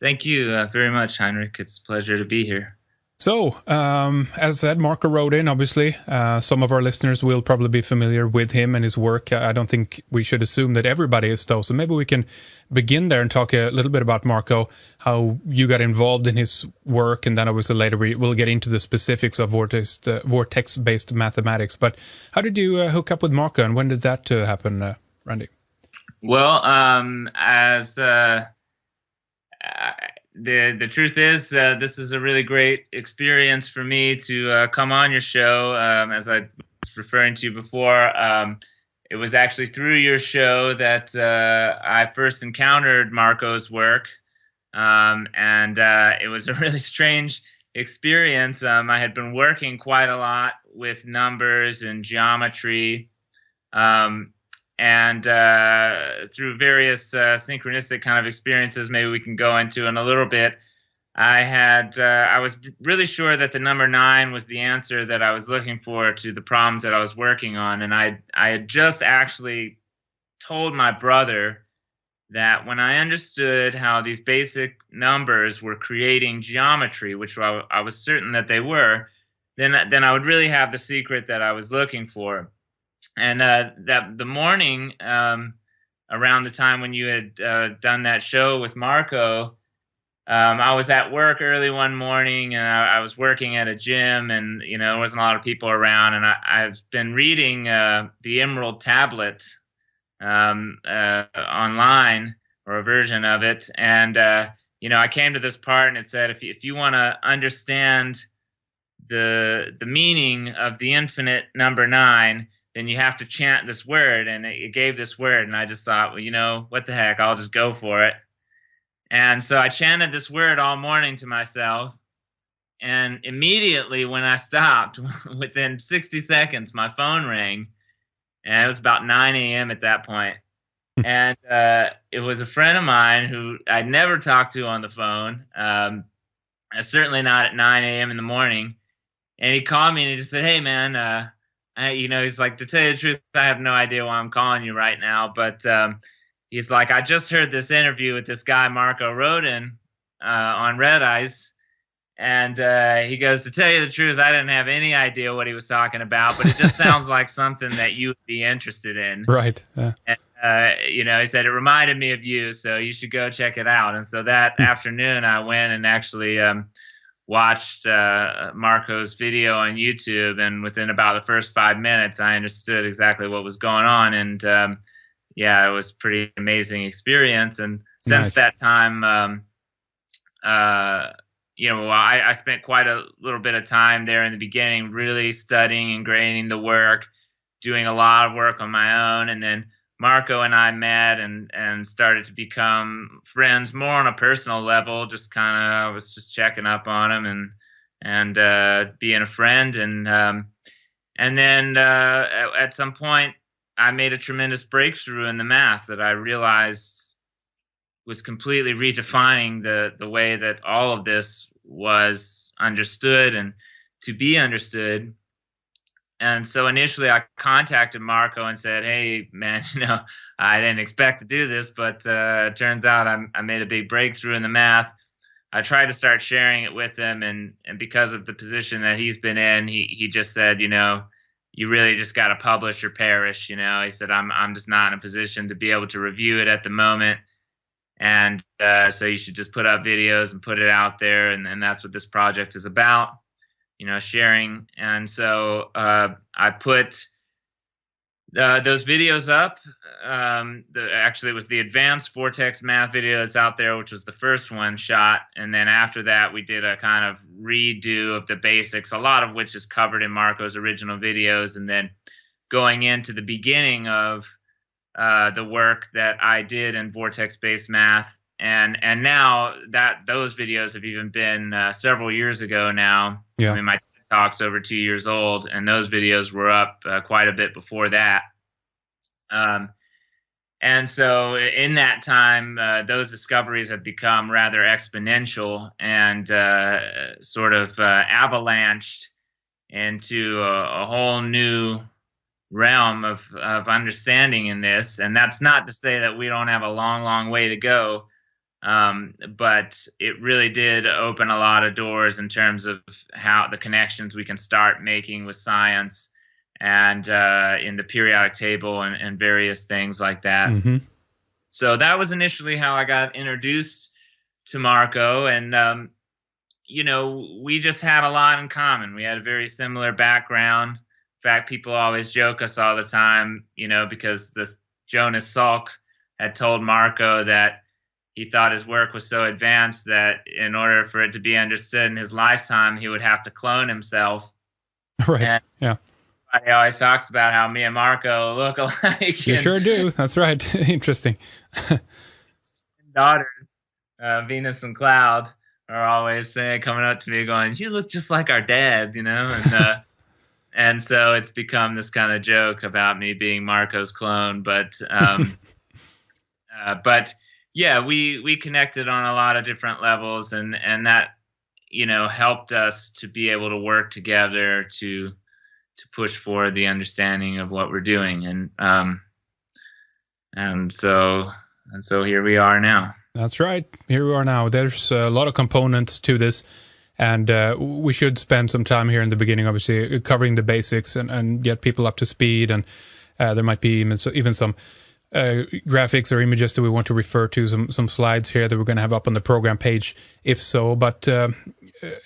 Thank you very much, Heinrich. It's a pleasure to be here. So, as said, Marco wrote in, obviously. Some of our listeners will probably be familiar with him and his work. I don't think we should assume that everybody is, though. So maybe we can begin there and talk a little bit about Marco, how you got involved in his work, and then obviously later we'll get into the specifics of vortex-based mathematics. But how did you hook up with Marco, and when did that happen, Randy? Well, as uh, the truth is, this is a really great experience for me to come on your show. As I was referring to before, it was actually through your show that I first encountered Marco's work, and it was a really strange experience. I had been working quite a lot with numbers and geometry. Um, and through various synchronistic kind of experiences, maybe we can go into in a little bit. I was really sure that the number nine was the answer that I was looking for to the problems that I was working on, and I had just actually told my brother that when I understood how these basic numbers were creating geometry, which I was certain that they were, then I would really have the secret that I was looking for. And that the morning around the time when you had done that show with Marco, I was at work early one morning, and I was working at a gym, and there wasn't a lot of people around. And I've been reading the Emerald Tablet online, or a version of it, and I came to this part, and it said if you want to understand the meaning of the infinite number nine, then you have to chant this word. And it gave this word, and I just thought, well, what the heck, I'll just go for it. And so I chanted this word all morning to myself, and immediately when I stopped, within 60 seconds, my phone rang, and it was about 9 a.m. at that point. And it was a friend of mine who I'd never talked to on the phone, certainly not at 9 a.m. in the morning. And he called me and he just said, "Hey, man, he's like, to tell you the truth, I have no idea why I'm calling you right now, but he's like, I just heard this interview with this guy, Marco Rodin, on Red Ice." And he goes, "To tell you the truth, I didn't have any idea what he was talking about, but it just sounds like something that you would be interested in." Right. Yeah. And, he said, "It reminded me of you, so you should go check it out." And so that afternoon, I went and actually watched Marco's video on YouTube, and within about the first 5 minutes, I understood exactly what was going on. And yeah, it was a pretty amazing experience. And since Nice. that time, I spent quite a little bit of time there in the beginning, really studying and grading the work, doing a lot of work on my own. And then Marco and I met and started to become friends more on a personal level. Just kind of, I was just checking up on him and being a friend. And then at some point, I made a tremendous breakthrough in the math that I realized was completely redefining the way that all of this was understood and to be understood. And so initially I contacted Marco and said, "Hey, man, I didn't expect to do this, but it turns out I made a big breakthrough in the math." I tried to start sharing it with him, and because of the position that he's been in, he just said, "You really just got to publish or perish." He said, I'm just not in a position to be able to review it at the moment. And so you should just put up videos and put it out there. And that's what this project is about, sharing. And so I put those videos up. Actually, it was the advanced vortex math video that's out there, which was the first one shot. And then after that, we did a kind of redo of the basics, a lot of which is covered in Marco's original videos. And then going into the beginning of the work that I did in vortex-based math. And now that those videos have even been several years ago now. Yeah. I mean, my talk's over 2 years old, and those videos were up quite a bit before that. And so in that time, those discoveries have become rather exponential and sort of avalanched into a whole new realm of understanding in this. And that's not to say that we don't have a long, long way to go. But it really did open a lot of doors in terms of how the connections we can start making with science and in the periodic table and various things like that. Hmm. So that was initially how I got introduced to Marco. And, we just had a lot in common. We had a very similar background. In fact, people always joke us all the time, because this Jonas Salk had told Marco that he thought his work was so advanced that in order for it to be understood in his lifetime, he would have to clone himself. Right. And Yeah. I always talks about how me and Marco look alike. You And sure do. That's right. Interesting. daughters, Venus and Cloud, are always saying, coming up to me, going, "You look just like our dad," and so it's become this kind of joke about me being Marco's clone. But yeah, we connected on a lot of different levels, and that helped us to be able to work together to push forward the understanding of what we're doing, and so here we are now. That's right. Here we are now. There's a lot of components to this, and we should spend some time here in the beginning, obviously, covering the basics and get people up to speed. And there might be even some graphics or images that we want to refer to, some slides here that we're going to have up on the program page, if so. But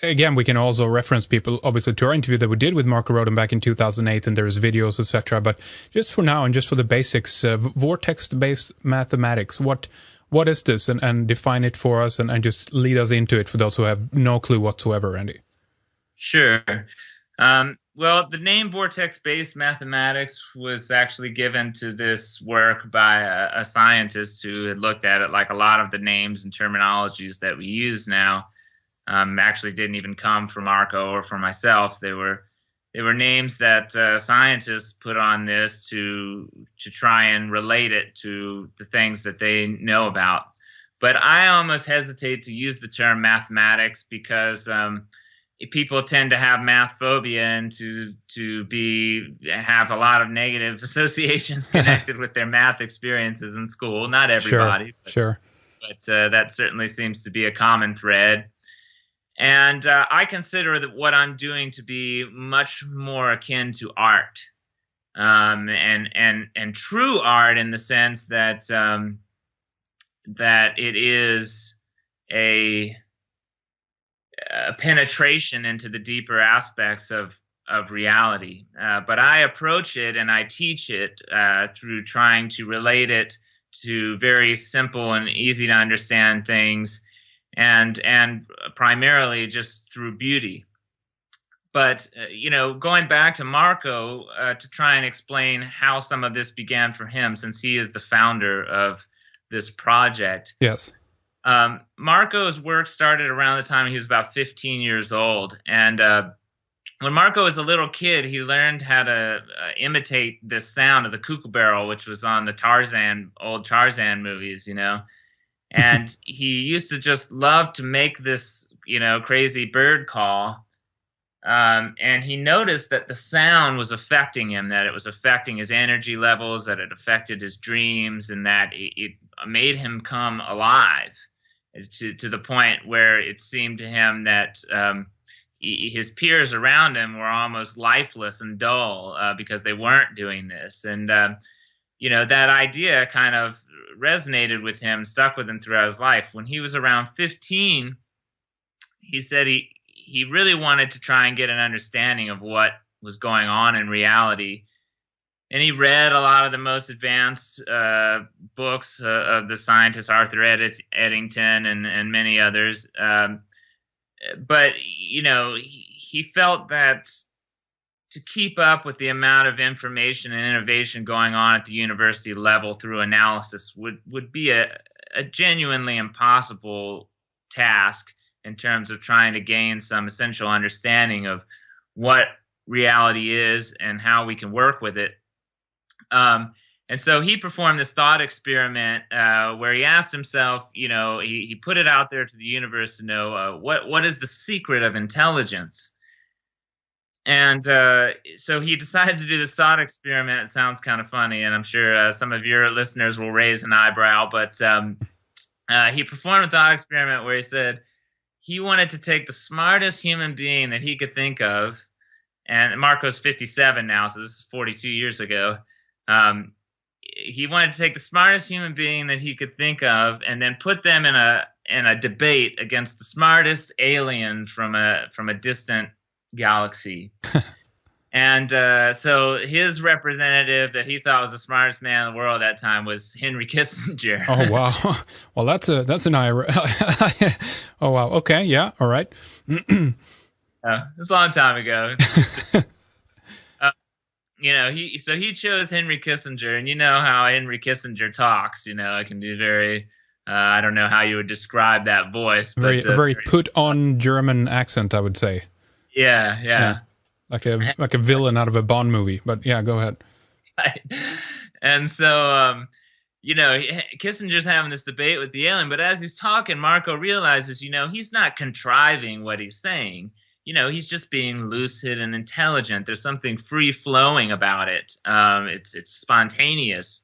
again, we can also reference people, obviously, to our interview that we did with Marco Rodin back in 2008, and there's videos, etc. But just for now, and just for the basics, vortex-based mathematics, what is this? And define it for us, and just lead us into it for those who have no clue whatsoever, Andy. Sure. Well, the name vortex-based mathematics was actually given to this work by a scientist who had looked at it. Like a lot of the names and terminologies that we use now actually didn't even come from Marco or from myself. They were names that scientists put on this to try and relate it to the things that they know about. But I almost hesitate to use the term mathematics because people tend to have math phobia and to have a lot of negative associations connected with their math experiences in school. Not everybody, sure. But that certainly seems to be a common thread. And I consider that what I'm doing to be much more akin to art, and true art in the sense that that it is a penetration into the deeper aspects of reality. But I approach it and I teach it through trying to relate it to very simple and easy to understand things, and primarily just through beauty. But going back to Marco to try and explain how some of this began for him, since he is the founder of this project. Yes. Marco's work started around the time he was about 15 years old. And when Marco was a little kid, he learned how to imitate the sound of the kookaburra, which was on the old Tarzan movies, And he used to just love to make this, crazy bird call. And he noticed that the sound was affecting him, that it was affecting his energy levels, that it affected his dreams, and that it made him come alive. To the point where it seemed to him that his peers around him were almost lifeless and dull because they weren't doing this. And, that idea kind of resonated with him, stuck with him throughout his life. When he was around 15, he said he really wanted to try and get an understanding of what was going on in reality. And he read a lot of the most advanced books of the scientist Arthur Eddington and many others. But, he felt that to keep up with the amount of information and innovation going on at the university level through analysis would be a genuinely impossible task in terms of trying to gain some essential understanding of what reality is and how we can work with it. And so he performed this thought experiment where he asked himself, he put it out there to the universe to know what is the secret of intelligence. And so he decided to do this thought experiment. It sounds kind of funny, and I'm sure some of your listeners will raise an eyebrow, but he performed a thought experiment where he said he wanted to take the smartest human being that he could think of, and Marco's 57 now, so this is 42 years ago. He wanted to take the smartest human being that he could think of, and then put them in a debate against the smartest alien from a distant galaxy. And so his representative that he thought was the smartest man in the world at that time was Henry Kissinger. Oh wow. Well, that's an IRA. Oh wow. Okay. Yeah. All right. It's a long time ago. He chose Henry Kissinger, and you know how Henry Kissinger talks. It can be very. I don't know how you would describe that voice, but Very put on German accent, I would say. Yeah. Like a villain out of a Bond movie. But yeah, go ahead. And so, Kissinger's having this debate with the alien, but as he's talking, Marco realizes, he's not contriving what he's saying. He's just being lucid and intelligent. There's something free-flowing about it. It's spontaneous.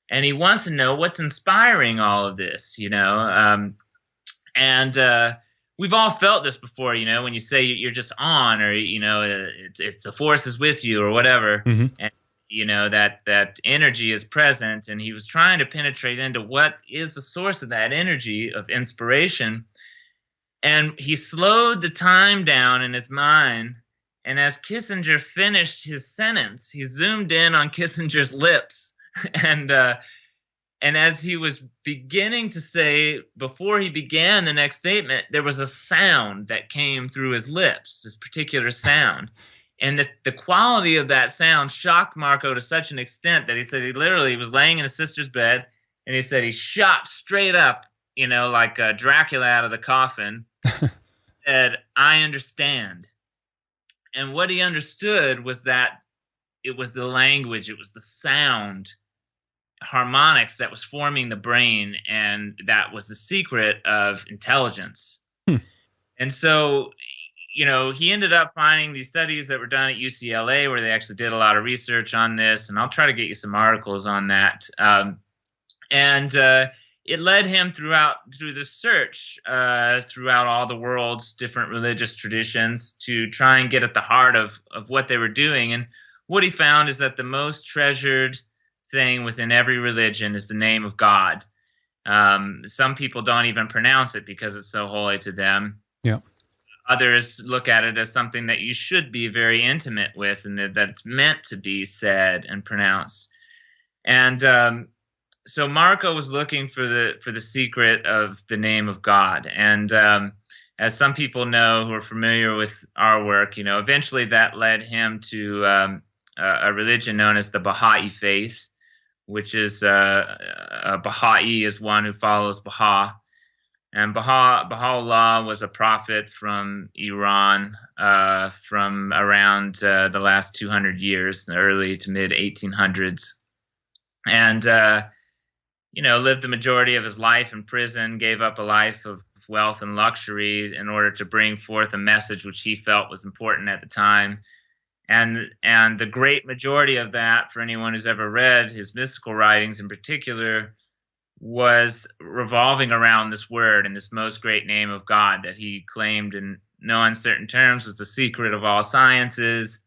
And he wants to know what's inspiring all of this, and we've all felt this before, when you say you're just on, or, it's the force is with you or whatever. Mm-hmm. And, that energy is present. And he was trying to penetrate into what is the source of that energy of inspiration. And he slowed the time down in his mind. And as Kissinger finished his sentence, he zoomed in on Kissinger's lips. And as he was beginning to say, before he began the next statement, there was a sound that came through his lips, this particular sound. And the quality of that sound shocked Marco to such an extent that he said he literally was laying in his sister's bed, and he said he shot straight up, like Dracula out of the coffin, said, "I understand." And what he understood was that it was the language, it was the sound, harmonics that was forming the brain, and that was the secret of intelligence. And so, he ended up finding these studies that were done at UCLA where they actually did a lot of research on this, and I'll try to get you some articles on that. And it led him through the search throughout all the world's different religious traditions to try and get at the heart of what they were doing. And what he found is that the most treasured thing within every religion is the name of God. Some people don't even pronounce it because it's so holy to them. Yeah. Others look at it as something that you should be very intimate with, and that it's meant to be said and pronounced. And so Marco was looking for the secret of the name of God. And as some people know who are familiar with our work, eventually that led him to a religion known as the Baha'i faith, which is a Baha'i is one who follows Baha. And Baha'u'llah was a prophet from Iran from around the last 200 years, the early to mid 1800s. And, lived the majority of his life in prison, gave up a life of wealth and luxury in order to bring forth a message which he felt was important at the time. And the great majority of that, for anyone who's ever read his mystical writings in particular, was revolving around this word and this most great name of God that he claimed in no uncertain terms was the secret of all sciences,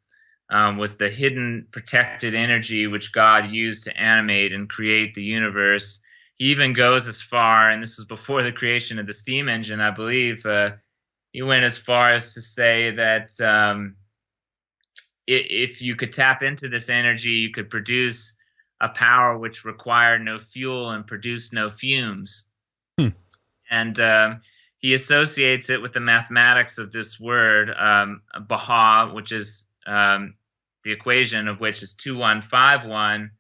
was the hidden protected energy which God used to animate and create the universe. He even goes as far, and this is before the creation of the steam engine, I believe, he went as far as to say that if you could tap into this energy, you could produce a power which required no fuel and produced no fumes. And he associates it with the mathematics of this word, Baha, which is the equation of which is 2151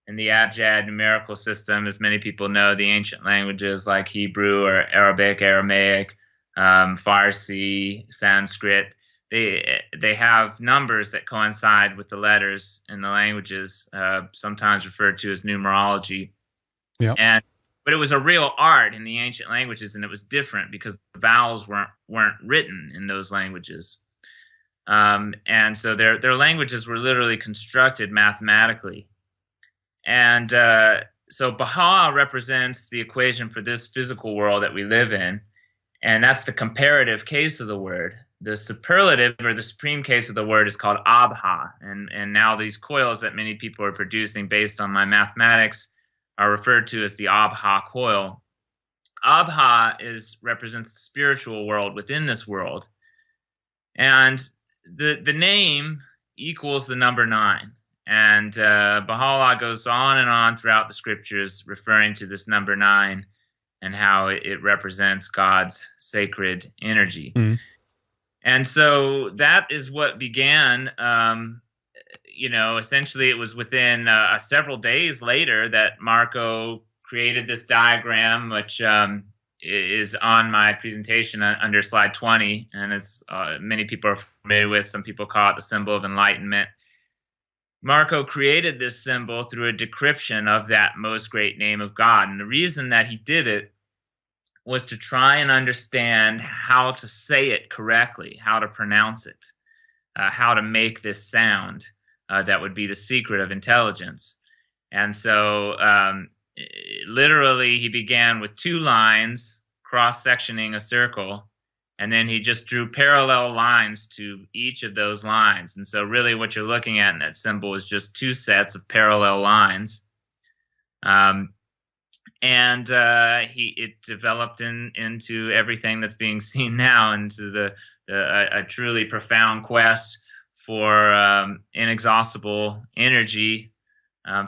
in the Abjad numerical system. As many people know, the ancient languages like Hebrew or Arabic, Aramaic, Farsi, Sanskrit, they have numbers that coincide with the letters in the languages, sometimes referred to as numerology. Yeah. But it was a real art in the ancient languages, and it was different because the vowels weren't written in those languages. And so their languages were literally constructed mathematically. And So Baha represents the equation for this physical world that we live in, and that's the comparative case of the word. The superlative or the supreme case of the word is called Abha, and now these coils that many people are producing based on my mathematics are referred to as the Abha coil. Abha represents the spiritual world within this world, and the name equals the number 9. And Baha'u'llah goes on and on throughout the scriptures referring to this number 9 and how it represents God's sacred energy. Mm. And so that is what began, essentially it was within several days later that Marco created this diagram, which is on my presentation under slide 20. And as many people are familiar with, some people call it the symbol of enlightenment. Marco created this symbol through a decryption of that most great name of God. And the reason that he did it was to try and understand how to say it correctly, how to pronounce it, how to make this sound that would be the secret of intelligence. And so literally he began with 2 lines cross-sectioning a circle, and then he just drew parallel lines to each of those lines. And so really what you're looking at in that symbol is just 2 sets of parallel lines. It developed into everything that's being seen now, into a truly profound quest for inexhaustible energy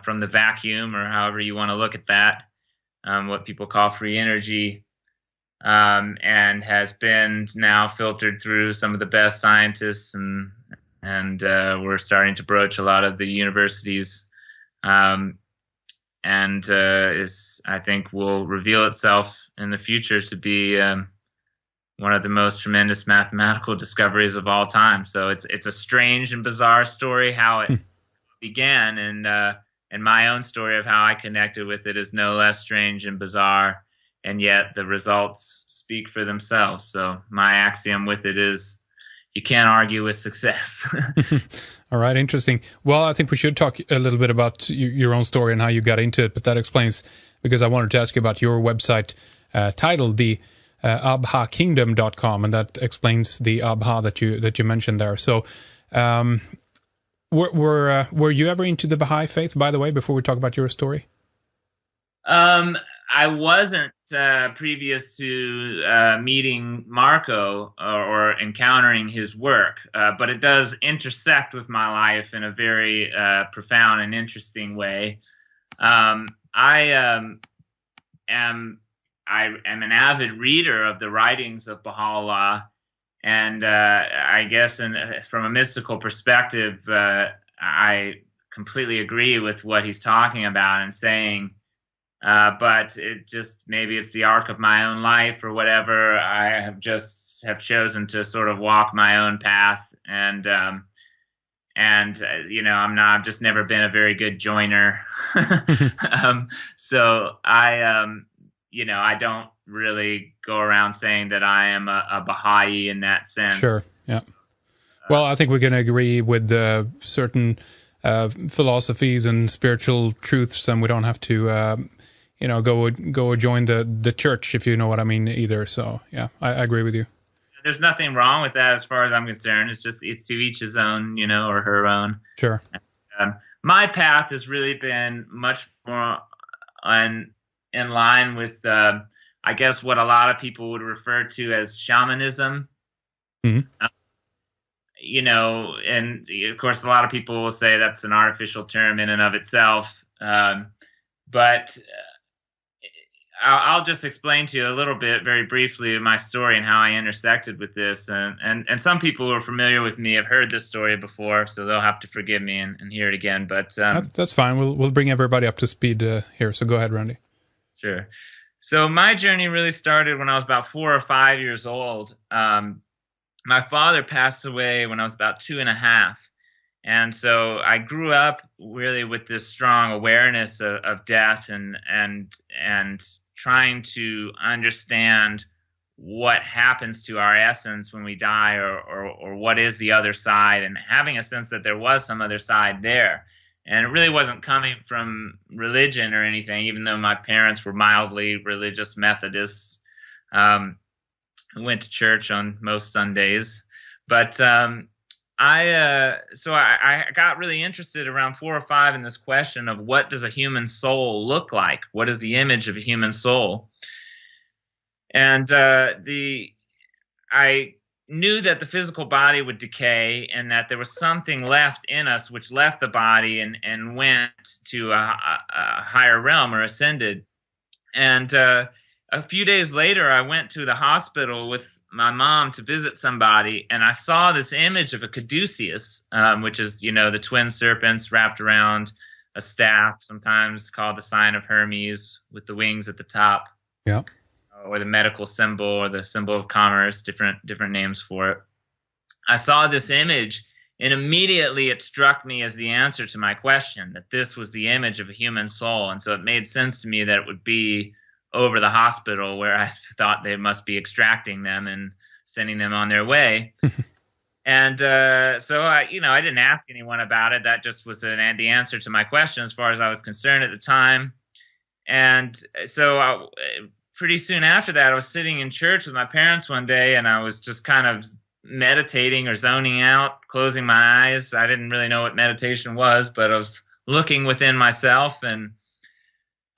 from the vacuum, or however you want to look at that, what people call free energy, and has been now filtered through some of the best scientists, and we're starting to broach a lot of the universities. I think will reveal itself in the future to be one of the most tremendous mathematical discoveries of all time. So it's a strange and bizarre story how it began, and my own story of how I connected with it is no less strange and bizarre, and yet the results speak for themselves. So my axiom with it is, you can't argue with success. All right, interesting. Well, I think we should talk a little bit about your own story and how you got into it, but that explains, because I wanted to ask you about your website titled the abhakingdom.com, and that explains the Abha that you mentioned there. So were you ever into the Baha'i faith, by the way, before we talk about your story? I wasn't previous to meeting Marco or encountering his work, but it does intersect with my life in a very profound and interesting way. I am an avid reader of the writings of Baha'u'llah, and I guess from a mystical perspective, I completely agree with what he's talking about and saying. But it just, maybe it's the arc of my own life or whatever. I have chosen to sort of walk my own path, and I've just never been a very good joiner. So I don't really go around saying that I am a Baha'i in that sense. Sure. Yeah. Well, I think we're going to agree with certain philosophies and spiritual truths, and we don't have to go join the church, if you know what I mean, either. So yeah, I agree with you. There's nothing wrong with that as far as I'm concerned. It's to each his own, or her own. Sure. My path has really been much more in line with, I guess, what a lot of people would refer to as shamanism. Mm-hmm. And of course, a lot of people will say that's an artificial term in and of itself. But I'll just explain to you a little bit, very briefly, my story and how I intersected with this. And some people who are familiar with me have heard this story before, so they'll have to forgive me and hear it again. But that's fine. We'll bring everybody up to speed here. So go ahead, Randy. Sure. So my journey really started when I was about 4 or 5 years old. My father passed away when I was about 2.5. And so I grew up really with this strong awareness of death and trying to understand what happens to our essence when we die, or what is the other side, and having a sense that there was some other side there. And it really wasn't coming from religion or anything, even though my parents were mildly religious Methodists. Um, I went to church on most Sundays, but I got really interested around 4 or 5 in this question of what does a human soul look like? What is the image of a human soul? And the I knew that the physical body would decay and that there was something left in us which left the body and went to a higher realm or ascended. And a few days later, I went to the hospital with my mom to visit somebody, and I saw this image of a caduceus, which is, the twin serpents wrapped around a staff, sometimes called the sign of Hermes, with the wings at the top. Yeah. Or the medical symbol or the symbol of commerce, different names for it. I saw this image, and immediately it struck me as the answer to my question, that this was the image of a human soul. And so it made sense to me that it would be over the hospital where I thought they must be extracting them and sending them on their way. And so I didn't ask anyone about it. That just was the answer to my question as far as I was concerned at the time. And so pretty soon after that, I was sitting in church with my parents one day, and I was just kind of meditating or zoning out, closing my eyes. I didn't really know what meditation was, but I was looking within myself, and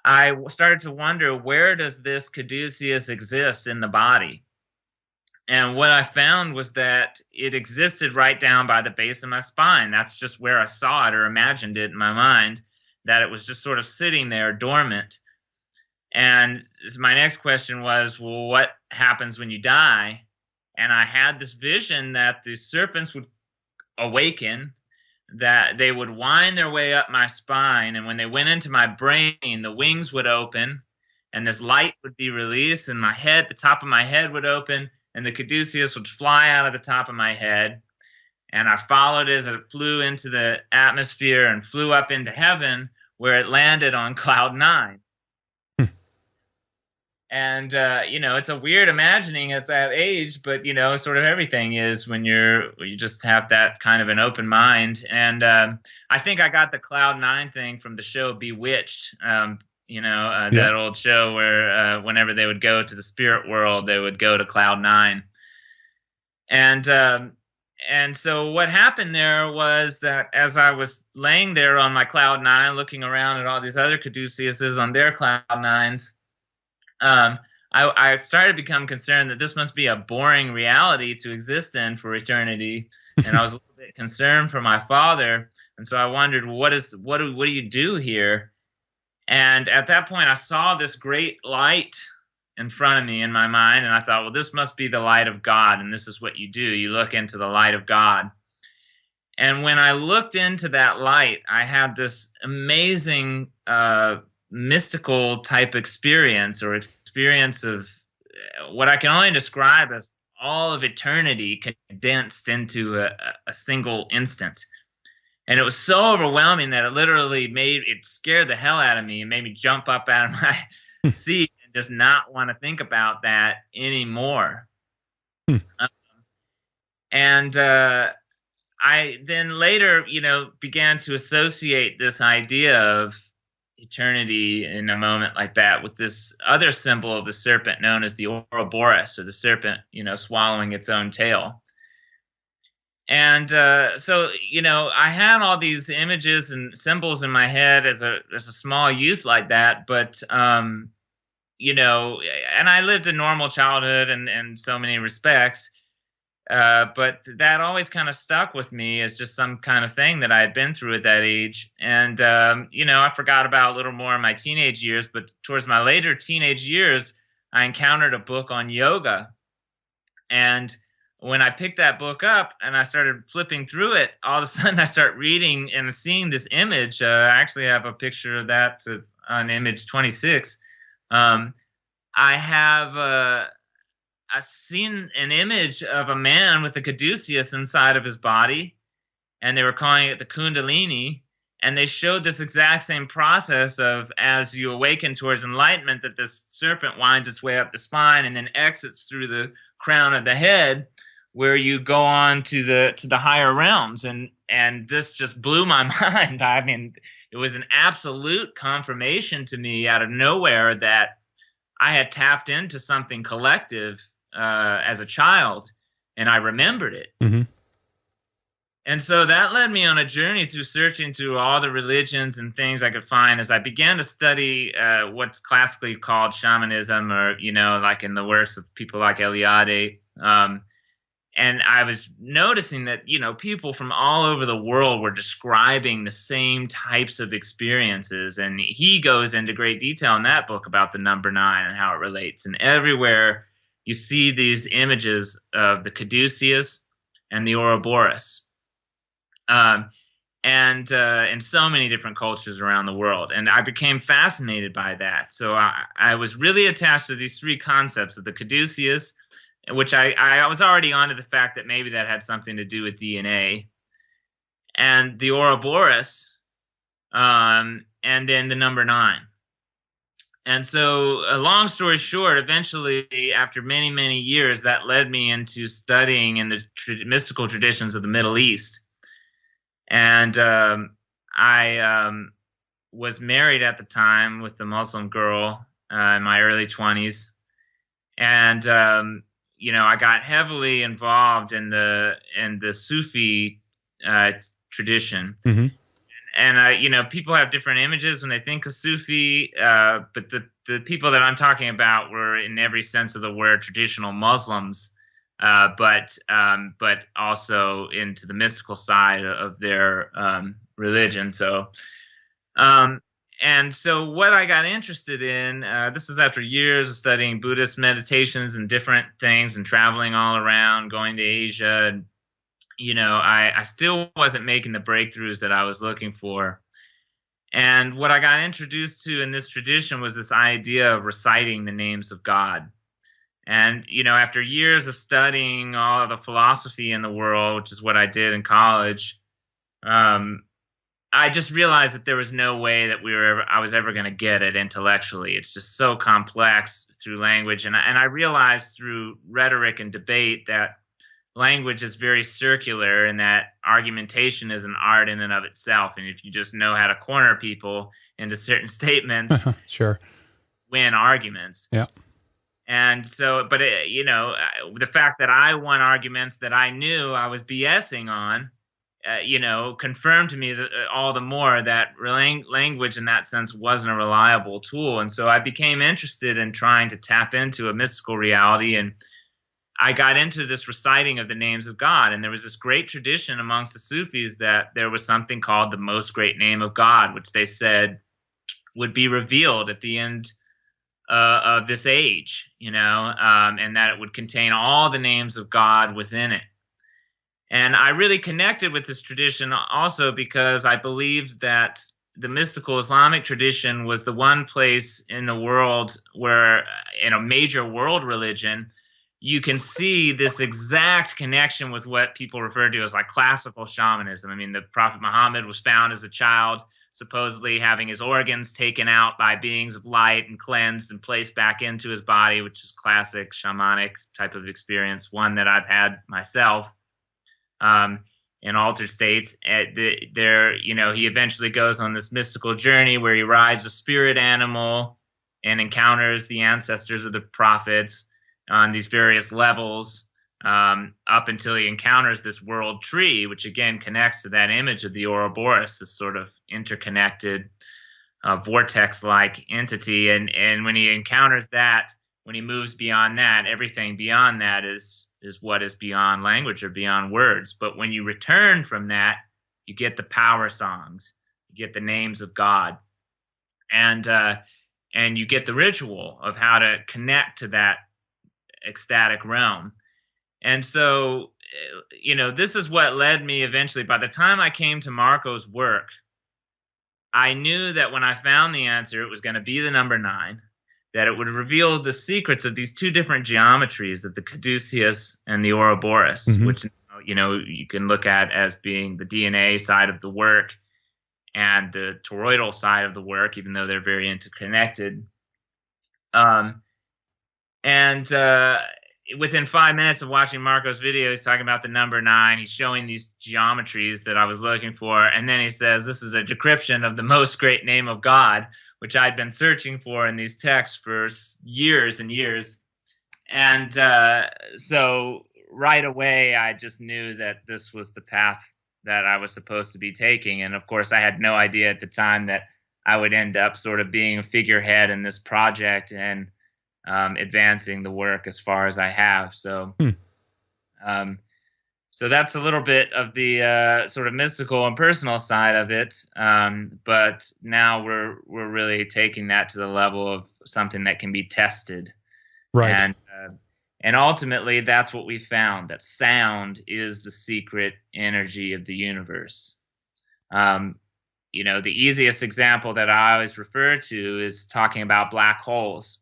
I started to wonder, where does this caduceus exist in the body? And what I found was that it existed right down by the base of my spine. That's just where I saw it or imagined it in my mind, that it was just sort of sitting there dormant. And my next question was, well, what happens when you die? And I had this vision that the serpents would awaken, that they would wind their way up my spine. And when they went into my brain, the wings would open and this light would be released, and the top of my head would open, and the caduceus would fly out of the top of my head. And I followed as it flew into the atmosphere and flew up into heaven, where it landed on cloud 9. And, it's a weird imagining at that age, but, sort of everything is when you just have that kind of an open mind. And I think I got the cloud 9 thing from the show Bewitched, that old show where whenever they would go to the spirit world, they would go to cloud 9. And so what happened there was that as I was laying there on my cloud 9, looking around at all these other caduceuses on their cloud 9s, I started to become concerned that this must be a boring reality to exist in for eternity. And I was a little bit concerned for my father. And so I wondered, what do you do here? And at that point, I saw this great light in front of me in my mind. And I thought, well, this must be the light of God. And this is what you do. You look into the light of God. And when I looked into that light, I had this amazing mystical type experience of what I can only describe as all of eternity condensed into a single instant. And it was so overwhelming that it literally it scared the hell out of me and made me jump up out of my seat and just not want to think about that anymore. And I then later, began to associate this idea of eternity in a moment like that with this other symbol of the serpent known as the Ouroboros, or the serpent, swallowing its own tail. And so, I had all these images and symbols in my head as a small youth like that, but and I lived a normal childhood in so many respects. But that always kind of stuck with me as just some kind of thing that I had been through at that age. And, I forgot about a little more in my teenage years, but towards my later teenage years, I encountered a book on yoga. And when I picked that book up and I started flipping through it, all of a sudden I start reading and seeing this image. I actually have a picture of that. It's on image 26. I have I've seen an image of a man with a caduceus inside of his body, and they were calling it the Kundalini. And they showed this exact same process of, as you awaken towards enlightenment, that this serpent winds its way up the spine and then exits through the crown of the head, where you go on to the higher realms. And and this just blew my mind. I mean, it was an absolute confirmation to me out of nowhere that I had tapped into something collective as a child, and I remembered it. Mm-hmm. And so that led me on a journey through searching through all the religions and things I could find as I began to study what's classically called shamanism, or, like in the works of people like Eliade. And I was noticing that, people from all over the world were describing the same types of experiences. And he goes into great detail in that book about the number 9 and how it relates. And everywhere you see these images of the caduceus and the Ouroboros. And in so many different cultures around the world. And I became fascinated by that. So I was really attached to these 3 concepts of the caduceus, which I was already onto the fact that maybe that had something to do with DNA, and the Ouroboros, and then the number 9. And so, a long story short, eventually, after many, many years, that led me into studying in the mystical traditions of the Middle East. And I was married at the time with a Muslim girl in my early 20s. And I got heavily involved in the Sufi tradition. Mm-hmm. And people have different images when they think of Sufi, but the people that I'm talking about were, in every sense of the word, traditional Muslims, but also into the mystical side of their religion. So. And so what I got interested in, this was after years of studying Buddhist meditations and different things and traveling all around, going to Asia. And, I still wasn't making the breakthroughs that I was looking for. And what I got introduced to in this tradition was this idea of reciting the names of God. And, after years of studying all of the philosophy in the world, which is what I did in college, I just realized that there was no way that I was ever going to get it intellectually. It's just so complex through language. And I realized through rhetoric and debate that language is very circular, and that argumentation is an art in and of itself. And if you just know how to corner people into certain statements, sure, win arguments. Yeah. And so, but the fact that I won arguments that I knew I was BSing on, confirmed to me that all the more that language in that sense wasn't a reliable tool. And so I became interested in trying to tap into a mystical reality. And I got into this reciting of the names of God. And there was this great tradition amongst the Sufis that there was something called the most great name of God, which they said would be revealed at the end of this age, and that it would contain all the names of God within it. And I really connected with this tradition also because I believed that the mystical Islamic tradition was the one place in the world where, in a major world religion, you can see this exact connection with what people refer to as like classical shamanism. I mean, the Prophet Muhammad was found as a child, supposedly having his organs taken out by beings of light and cleansed and placed back into his body, which is classic shamanic type of experience, one that I've had myself. In altered states. He eventually goes on this mystical journey where he rides a spirit animal and encounters the ancestors of the prophets on these various levels, up until he encounters this world tree, which again connects to that image of the Ouroboros, this sort of interconnected vortex-like entity. And when he encounters that, when he moves beyond that, everything beyond that is what is beyond language or beyond words. But when you return from that, you get the power songs, you get the names of God, and you get the ritual of how to connect to that ecstatic realm. And so, this is what led me eventually. By the time I came to Marco's work, I knew that when I found the answer, it was going to be the number 9. That it would reveal the secrets of these 2 different geometries of the caduceus and the Ouroboros, mm-hmm. which you can look at as being the DNA side of the work and the toroidal side of the work, even though they're very interconnected. within 5 minutes of watching Marco's video, he's talking about the number nine. He's showing these geometries that I was looking for. And then he says, this is a decryption of the most great name of God, which I'd been searching for in these texts for years and years. And so right away, I just knew that this was the path that I was supposed to be taking. And of course, I had no idea at the time that I would end up sort of being a figurehead in this project and advancing the work as far as I have. So, so that's a little bit of the sort of mystical and personal side of it. But now we're really taking that to the level of something that can be tested. Right. And ultimately, that's what we found, that sound is the secret energy of the universe. You know, the easiest example that I always refer to is talking about black holes,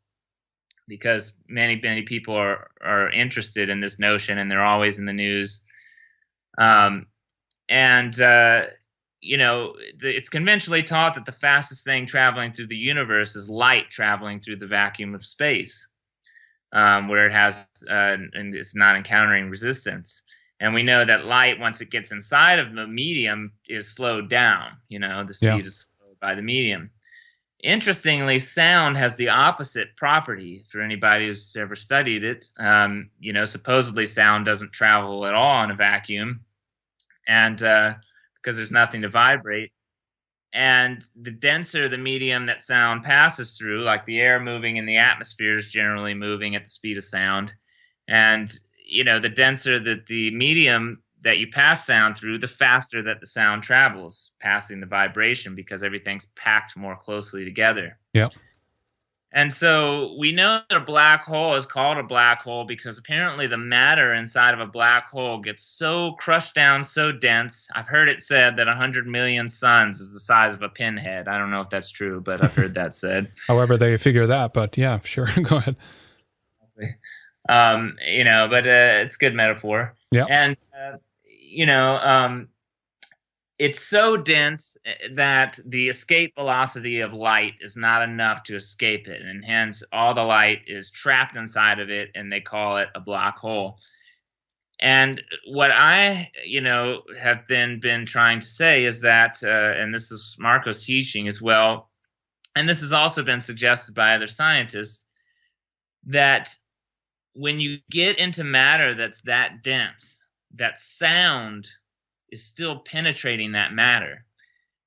because many people are interested in this notion, and they're always in the news. You know, it's conventionally taught that the fastest thing traveling through the universe is light traveling through the vacuum of space, where it has and it's not encountering resistance. And we know that light, once it gets inside of the medium, is slowed down. You know, the speed is slowed by the medium. Interestingly, sound has the opposite property. For anybody who's ever studied it, you know, supposedly sound doesn't travel at all in a vacuum, and because there's nothing to vibrate. And the denser the medium that sound passes through, like the air moving in the atmosphere is generally moving at the speed of sound, and you know, the denser that the medium that you pass sound through, the faster that the sound travels, passing the vibration, because everything's packed more closely together. Yeah. And so we know that a black hole is called a black hole because apparently the matter inside of a black hole gets so crushed down, so dense. I've heard it said that 100 million suns is the size of a pinhead. I don't know if that's true, but I've heard that said. However they figure that, but yeah, sure. Go ahead. You know, but it's a good metaphor. Yeah. And, you know, it's so dense that the escape velocity of light is not enough to escape it. And hence all the light is trapped inside of it, and they call it a black hole. And what I, you know, have been trying to say is that, and this is Marco's teaching as well, and this has also been suggested by other scientists, that when you get into matter that's that dense, that sound is still penetrating that matter,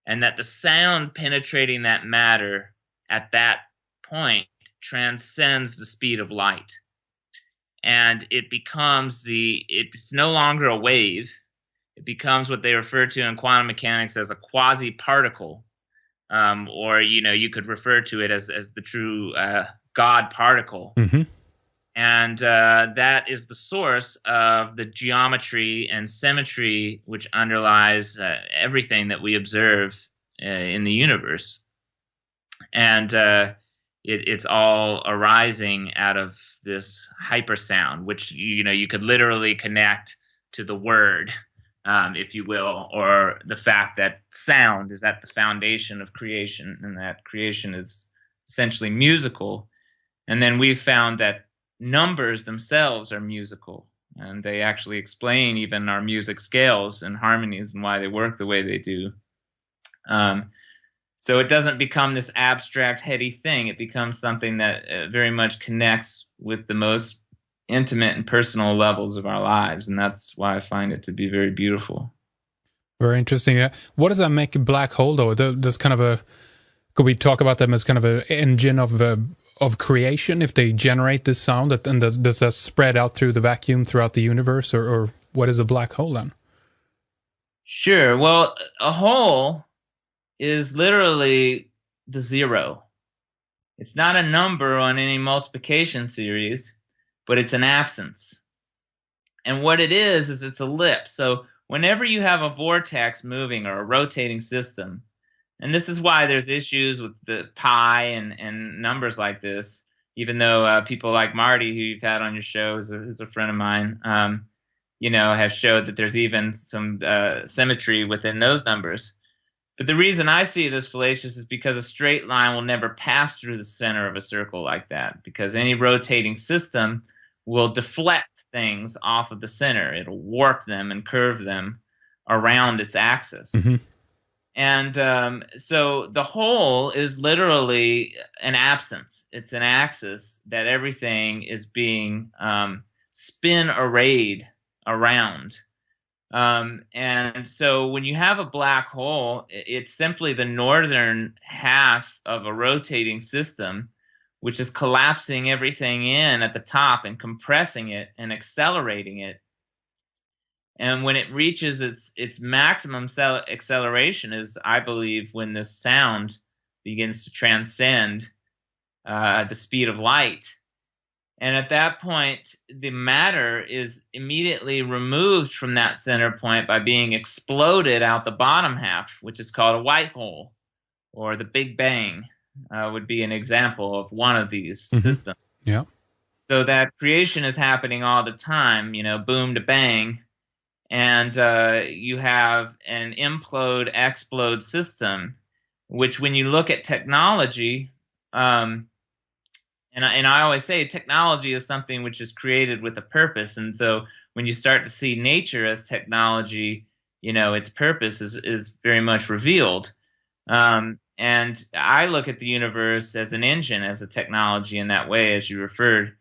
and that the sound penetrating that matter at that point transcends the speed of light. And it becomes it's no longer a wave. It becomes what they refer to in quantum mechanics as a quasi-particle, or, you know, you could refer to it as the true God particle. Mm-hmm. And that is the source of the geometry and symmetry which underlies everything that we observe in the universe. And it's all arising out of this hypersound, which, you know, you could literally connect to the word, if you will, or the fact that sound is at the foundation of creation, and that creation is essentially musical. And then we've found that numbers themselves are musical, and they actually explain even our music scales and harmonies and why they work the way they do. So it doesn't become this abstract, heady thing. It becomes something that very much connects with the most intimate and personal levels of our lives, and that's why I find it to be very beautiful. Very interesting. What does that make a black hole, though? Does kind of could we talk about them as kind of an engine of creation, if they generate this sound, and does that spread out through the vacuum throughout the universe, or what is a black hole then? Sure. Well, a hole is literally the zero. It's not a number on any multiplication series, but it's an absence. And what it is it's a lip. So whenever you have a vortex moving or a rotating system, and this is why there's issues with the pi and numbers like this, even though people like Marty, who you've had on your show, who's a friend of mine, you know, have showed that there's even some symmetry within those numbers. But the reason I see it as fallacious is because a straight line will never pass through the center of a circle like that, because any rotating system will deflect things off of the center. It'll warp them and curve them around its axis. Hmm. And so the whole is literally an absence. It's an axis that everything is being spin arrayed around. And so when you have a black hole, it's simply the northern half of a rotating system, which is collapsing everything in at the top and compressing it and accelerating it. And when it reaches its maximum acceleration is, I believe, when the sound begins to transcend the speed of light. And at that point, the matter is immediately removed from that center point by being exploded out the bottom half, which is called a white hole, or the Big Bang would be an example of one of these systems. Yeah. So that creation is happening all the time, boom to bang. And you have an implode explode system, which when you look at technology, and I always say technology is something which is created with a purpose. And so when you start to see nature as technology, its purpose is very much revealed. And I look at the universe as an engine, as a technology in that way, as you referred.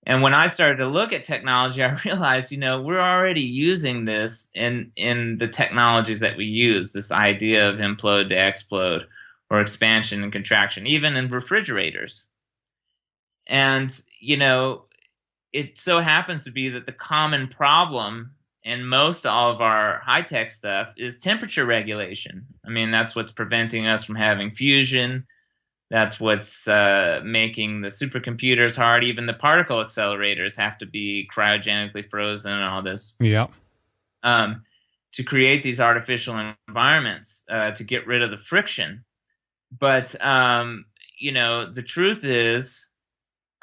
And when I started to look at technology, I realized, we're already using this in the technologies that we use, this idea of implode to explode, or expansion and contraction, even in refrigerators. And, it so happens to be that the common problem in most all of our high-tech stuff is temperature regulation. I mean, that's what's preventing us from having fusion. That's what's making the supercomputers hard. Even the particle accelerators have to be cryogenically frozen and all this. Yeah. To create these artificial environments, to get rid of the friction. But, the truth is,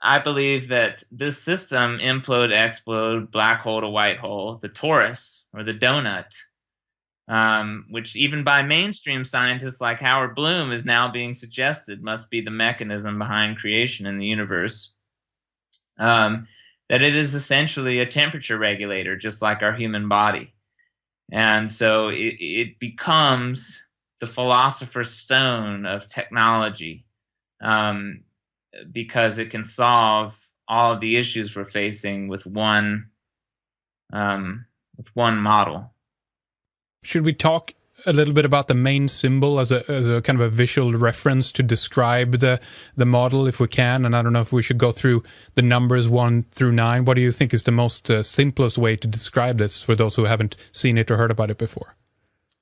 I believe that this system, implode, explode, black hole to white hole, the torus or the donut, which even by mainstream scientists like Howard Bloom is now being suggested must be the mechanism behind creation in the universe, that it is essentially a temperature regulator, just like our human body. And so it becomes the philosopher's stone of technology, because it can solve all of the issues we're facing with one model. Should we talk a little bit about the main symbol as a kind of a visual reference to describe the model, if we can? And I don't know if we should go through the numbers 1 through 9. What do you think is the most simplest way to describe this for those who haven't seen it or heard about it before?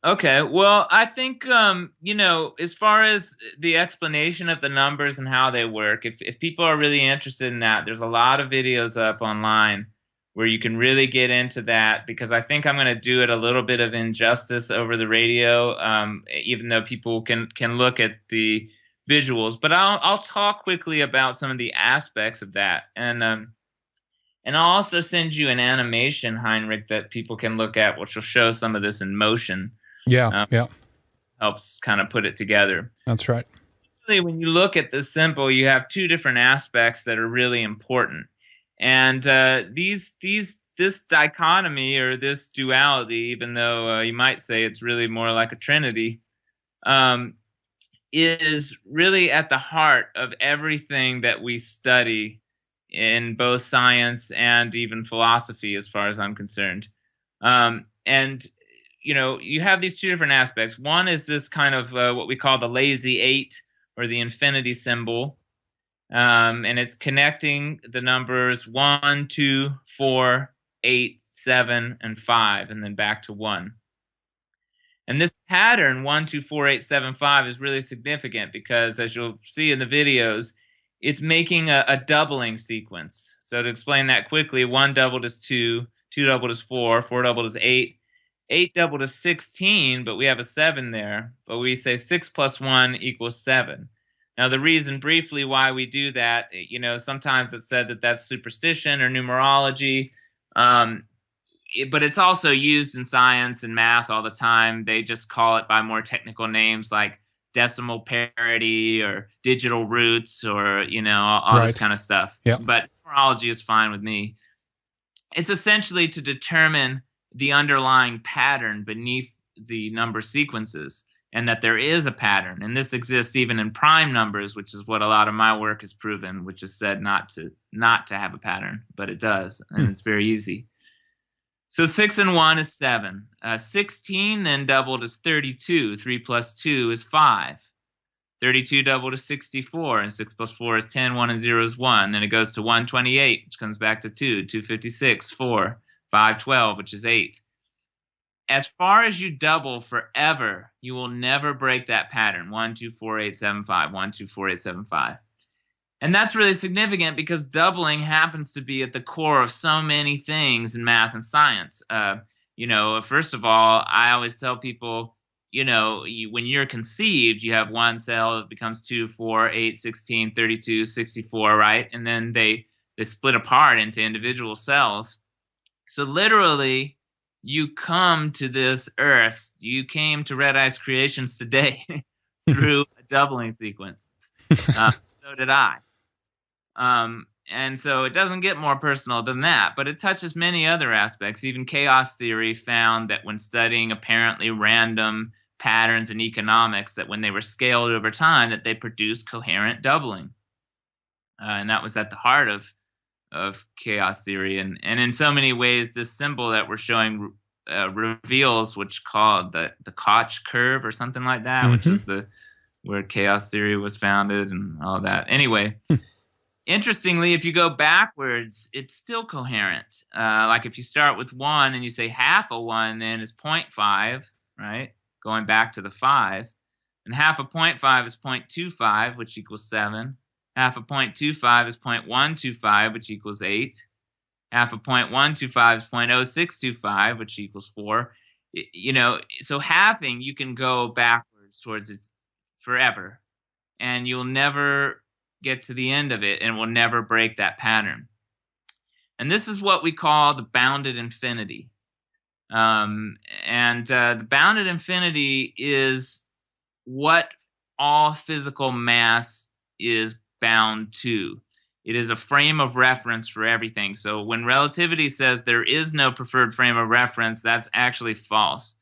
Okay, well, I think, as far as the explanation of the numbers and how they work, if people are really interested in that, there's a lot of videos up online where you can really get into that, because I think I'm going to do it a little bit of injustice over the radio, even though people can look at the visuals. But I'll talk quickly about some of the aspects of that. And I'll also send you an animation, Heinrich, that people can look at, which will show some of this in motion. Yeah. Helps kind of put it together. That's right. When you look at this symbol, you have two different aspects that are really important. And this dichotomy, or this duality, even though you might say it's really more like a trinity, is really at the heart of everything that we study in both science and even philosophy, as far as I'm concerned. And you have these two different aspects. One is this kind of what we call the lazy 8, or the infinity symbol. And it's connecting the numbers 1, 2, 4, 8, 7, and 5, and then back to 1. And this pattern, 1, 2, 4, 8, 7, 5, is really significant because, as you'll see in the videos, it's making a doubling sequence. So to explain that quickly, 1 doubled is 2, 2 doubled is 4, 4 doubled is 8, 8 doubled is 16, but we have a 7 there. But we say 6 plus 1 equals 7. Now, the reason briefly why we do that, sometimes it's said that that's superstition or numerology, but it's also used in science and math all the time. They just call it by more technical names like decimal parity or digital roots, or, all Right. this kind of stuff. Yeah. But as numerology is fine with me. It's essentially to determine the underlying pattern beneath the number sequences, and that there is a pattern. And this exists even in prime numbers, which is what a lot of my work has proven, which is said not to have a pattern, but it does, and it's very easy. So 6 and 1 is 7. 16 then doubled is 32. 3 plus 2 is 5. 32 doubled is 64, and 6 plus 4 is 10. 1 and 0 is 1. Then it goes to 128, which comes back to 2. 256, 4. 512, which is 8. As far as you double forever, you will never break that pattern. 1, 2, 4, 8, 7, 5. 1, 2, 4, 8, 7, 5. And that's really significant because doubling happens to be at the core of so many things in math and science. First of all, I always tell people, when you're conceived, you have one cell that becomes 2, 4, 8, 16, 32, 64, right? And then they split apart into individual cells. So literally, you come to this earth, you came to Red Ice Creations today through a doubling sequence. So did I. And so it doesn't get more personal than that, but it touches many other aspects. Even chaos theory found that when studying apparently random patterns in economics, that when they were scaled over time, that they produced coherent doubling. And that was at the heart of chaos theory. And in so many ways, this symbol that we're showing reveals what's called the Koch curve or something like that, which is where chaos theory was founded and all that. Anyway, interestingly, if you go backwards, it's still coherent. Like if you start with 1 and you say half of 1, then is 0.5, right? Going back to the 5. And half of 0.5 is 0.25, which equals 7. Half of 0.25 is 0.125, which equals 8. Half of 0.125 is 0.0625, which equals 4. So halving, you can go backwards towards it forever, and you'll never get to the end of it, and will never break that pattern. And this is what we call the bounded infinity. The bounded infinity is what all physical mass is bound to. It is a frame of reference for everything. So when relativity says there is no preferred frame of reference, that's actually false.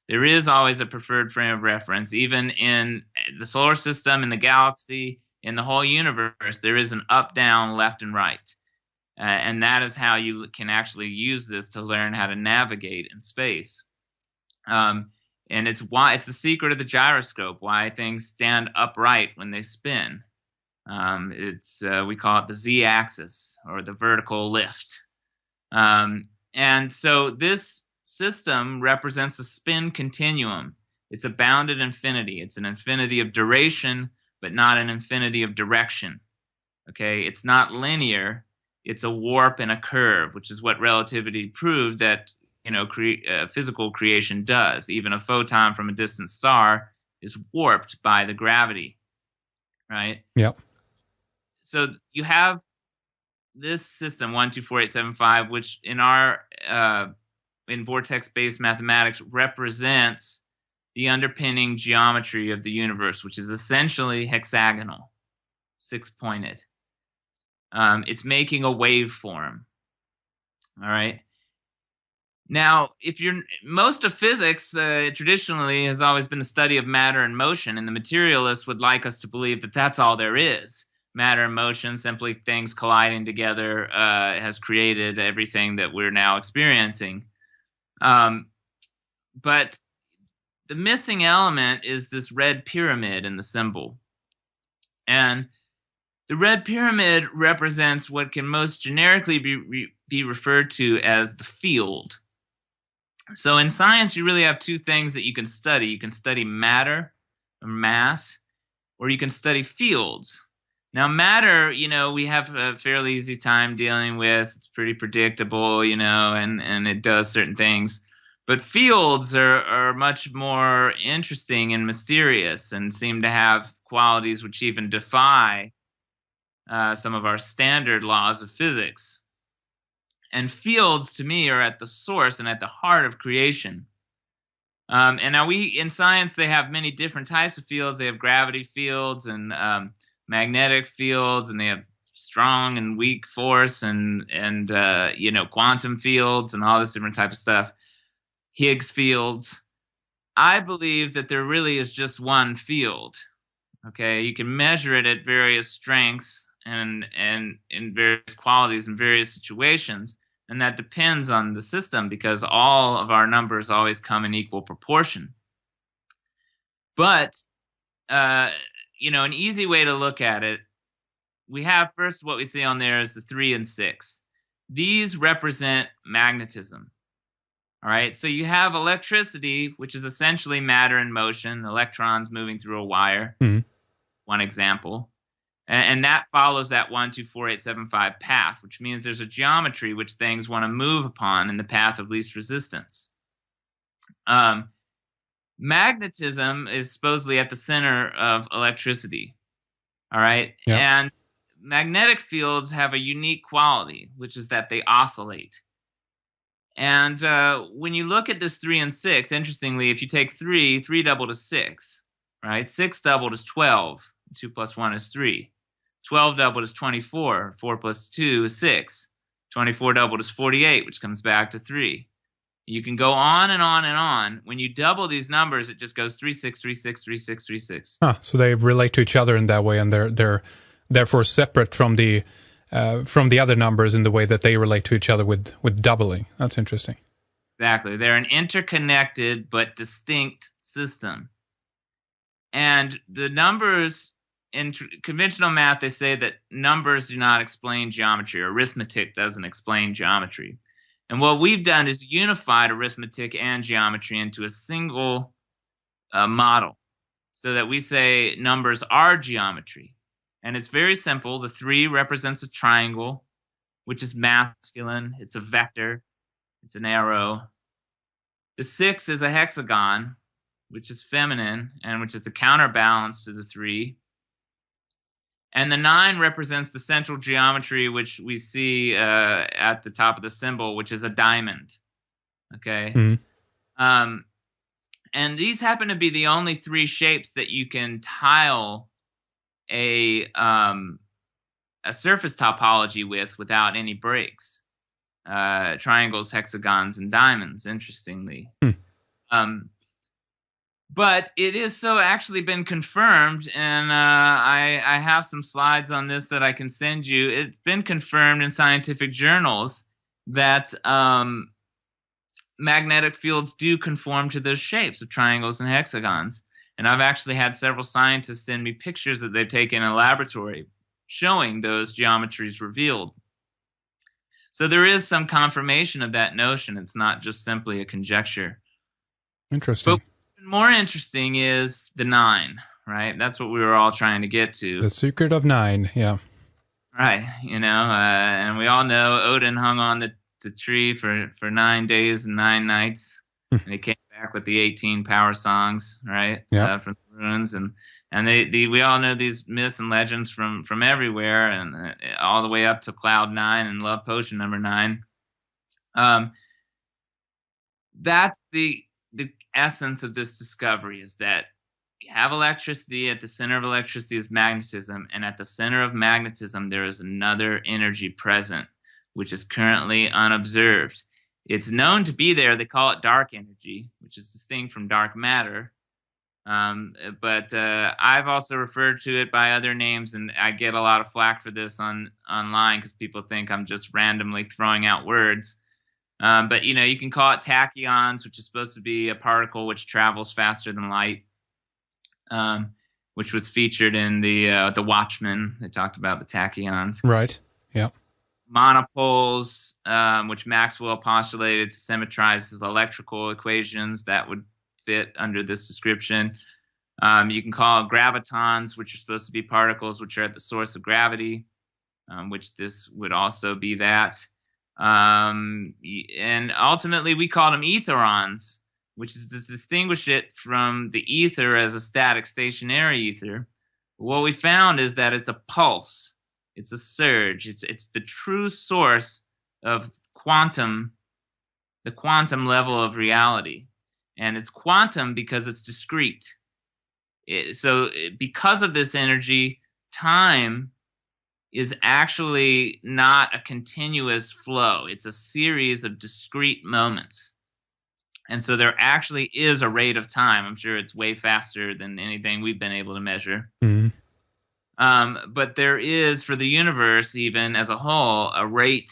There is always a preferred frame of reference. Even in the solar system, in the galaxy, in the whole universe, there is an up, down, left, and right. And that is how you can actually use this to learn how to navigate in space. And it's the secret of the gyroscope, why things stand upright when they spin. We call it the z-axis, or the vertical lift. And so this system represents a spin continuum. It's a bounded infinity. It's an infinity of duration, but not an infinity of direction. Okay, it's not linear. It's a warp and a curve, which is what relativity proved that physical creation does. Even a photon from a distant star is warped by the gravity, right? Yep. So you have this system 1, 2, 4, 8, 7, 5, which in vortex-based mathematics represents the underpinning geometry of the universe, which is essentially hexagonal, 6-pointed. It's making a waveform. All right. Now, most of physics traditionally has always been the study of matter and motion, and the materialists would like us to believe that that's all there is. Matter and motion, simply things colliding together, has created everything that we're now experiencing. But the missing element is this red pyramid in the symbol. And the red pyramid represents what can most generically be referred to as the field. So in science, you really have two things that you can study. You can study matter, or mass, or you can study fields. Now, matter, we have a fairly easy time dealing with. It's pretty predictable, and it does certain things. But fields are much more interesting and mysterious and seem to have qualities which even defy some of our standard laws of physics. And fields, to me, are at the source and at the heart of creation. And now in science, they have many different types of fields. They have gravity fields and magnetic fields, and they have strong and weak force and quantum fields and all this different type of stuff, Higgs fields. I believe that there really is just one field. Okay, you can measure it at various strengths and in various qualities in various situations, and that depends on the system because all of our numbers always come in equal proportion. But an easy way to look at it, we have first what we see on there is the 3 and 6. These represent magnetism. All right, so you have electricity, which is essentially matter in motion, electrons moving through a wire, one example. And that follows that 1, 2, 4, 8, 7, 5 path, which means there's a geometry which things want to move upon in the path of least resistance. Magnetism is supposedly at the center of electricity. All right, and magnetic fields have a unique quality, which is that they oscillate. And when you look at this 3 and 6, interestingly, if you take 3 doubled is 6, right? 6 doubled is 12. 2 plus 1 is 3. 12 doubled is 24. 4 plus 2 is 6. 24 doubled is 48, which comes back to 3. You can go on and on and on. When you double these numbers, it just goes 3, 6, 3, 6, 3, 6, 3, 6. So they relate to each other in that way, and they're therefore separate from the other numbers in the way that they relate to each other with doubling. That's interesting. Exactly. They're an interconnected but distinct system. And the numbers, in conventional math, they say that numbers do not explain geometry. Arithmetic doesn't explain geometry. And what we've done is unified arithmetic and geometry into a single model so that we say numbers are geometry. And it's very simple. The 3 represents a triangle, which is masculine. It's a vector. It's an arrow. The 6 is a hexagon, which is feminine, and which is the counterbalance to the 3. And the 9 represents the central geometry, which we see at the top of the symbol, which is a diamond. Okay? And these happen to be the only 3 shapes that you can tile a surface topology without any breaks. Triangles, hexagons, and diamonds, interestingly. But it is so actually been confirmed, and I have some slides on this that I can send you. It's been confirmed in scientific journals that magnetic fields do conform to those shapes of triangles and hexagons. And I've actually had several scientists send me pictures that they've taken in a laboratory showing those geometries revealed. So there is some confirmation of that notion. It's not just simply a conjecture. Interesting. But more interesting is the 9, right? That's what we were all trying to get to. The secret of 9, yeah. Right, and we all know Odin hung on the tree for 9 days and 9 nights. And he came back with the 18 power songs, right? From the ruins, and we all know these myths and legends from everywhere, and all the way up to Cloud 9 and Love Potion number 9. That's the essence of this discovery, is that you have electricity. At the center of electricity is magnetism, and at the center of magnetism there is another energy present, which is currently unobserved. It's known to be there. They call it dark energy, which is distinct from dark matter. But I've also referred to it by other names, and I get a lot of flack for this online because people think I'm just randomly throwing out words. But you can call it tachyons, which is supposed to be a particle which travels faster than light, which was featured in the Watchmen. They talked about the tachyons. Right. Yeah. Monopoles, which Maxwell postulated to symmetrize his electrical equations, that would fit under this description. You can call gravitons, which are supposed to be particles which are at the source of gravity, which this would also be that. And ultimately, we called them etherons, which is to distinguish it from the ether as a static, stationary ether. What we found is that it's a pulse. It's a surge. It's the true source of the quantum level of reality. And it's quantum because it's discrete. So because of this energy, time is actually not a continuous flow. It's a series of discrete moments. And so there actually is a rate of time. I'm sure it's way faster than anything we've been able to measure. Mm. But there is, for the universe, even as a whole, a rate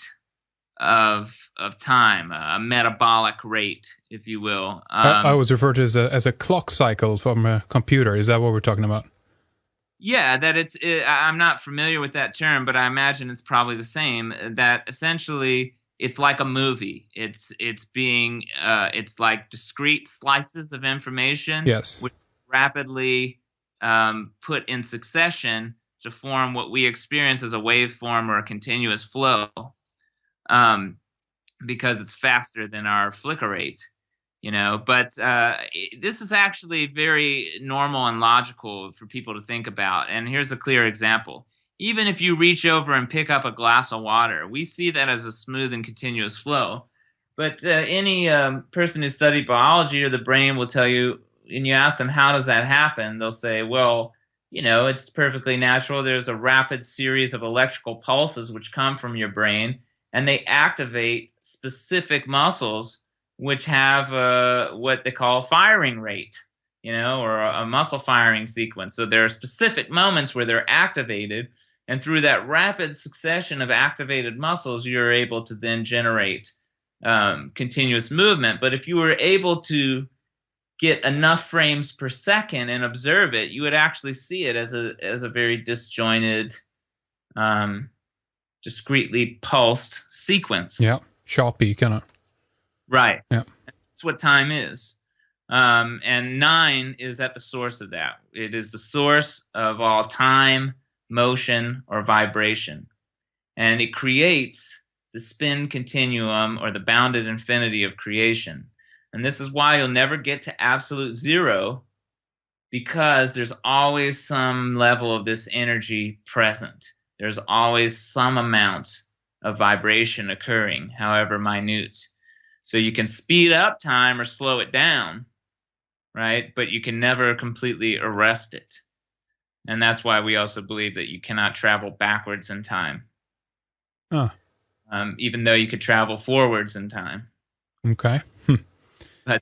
of time, a metabolic rate, if you will. I was referred to as a clock cycle from a computer. Is that what we're talking about? Yeah, I'm not familiar with that term, but I imagine it's probably the same. That essentially it's like a movie. It's like discrete slices of information, Yes. which rapidly put in succession to form what we experience as a waveform or a continuous flow, um, because it's faster than our flicker rate. But this is actually very normal and logical for people to think about. And here's a clear example. Even if you reach over and pick up a glass of water, we see that as a smooth and continuous flow. But any person who studied biology or the brain will tell you, and you ask them, how does that happen? They'll say, well, it's perfectly natural. There's a rapid series of electrical pulses which come from your brain, and they activate specific muscles which have what they call firing rate, or a muscle firing sequence. So there are specific moments where they're activated, and through that rapid succession of activated muscles, you're able to then generate continuous movement. But if you were able to get enough frames per second and observe it, you would actually see it as a very disjointed, discretely pulsed sequence. Yeah, choppy kind of. Right. Yeah. That's what time is. And 9 is at the source of that. It is the source of all time, motion, or vibration. And it creates the spin continuum, or the bounded infinity of creation. And this is why you'll never get to absolute zero, because there's always some level of this energy present. There's always some amount of vibration occurring, however minute. So you can speed up time or slow it down, right? But you can never completely arrest it. And that's why we also believe that you cannot travel backwards in time, even though you could travel forwards in time. Okay. But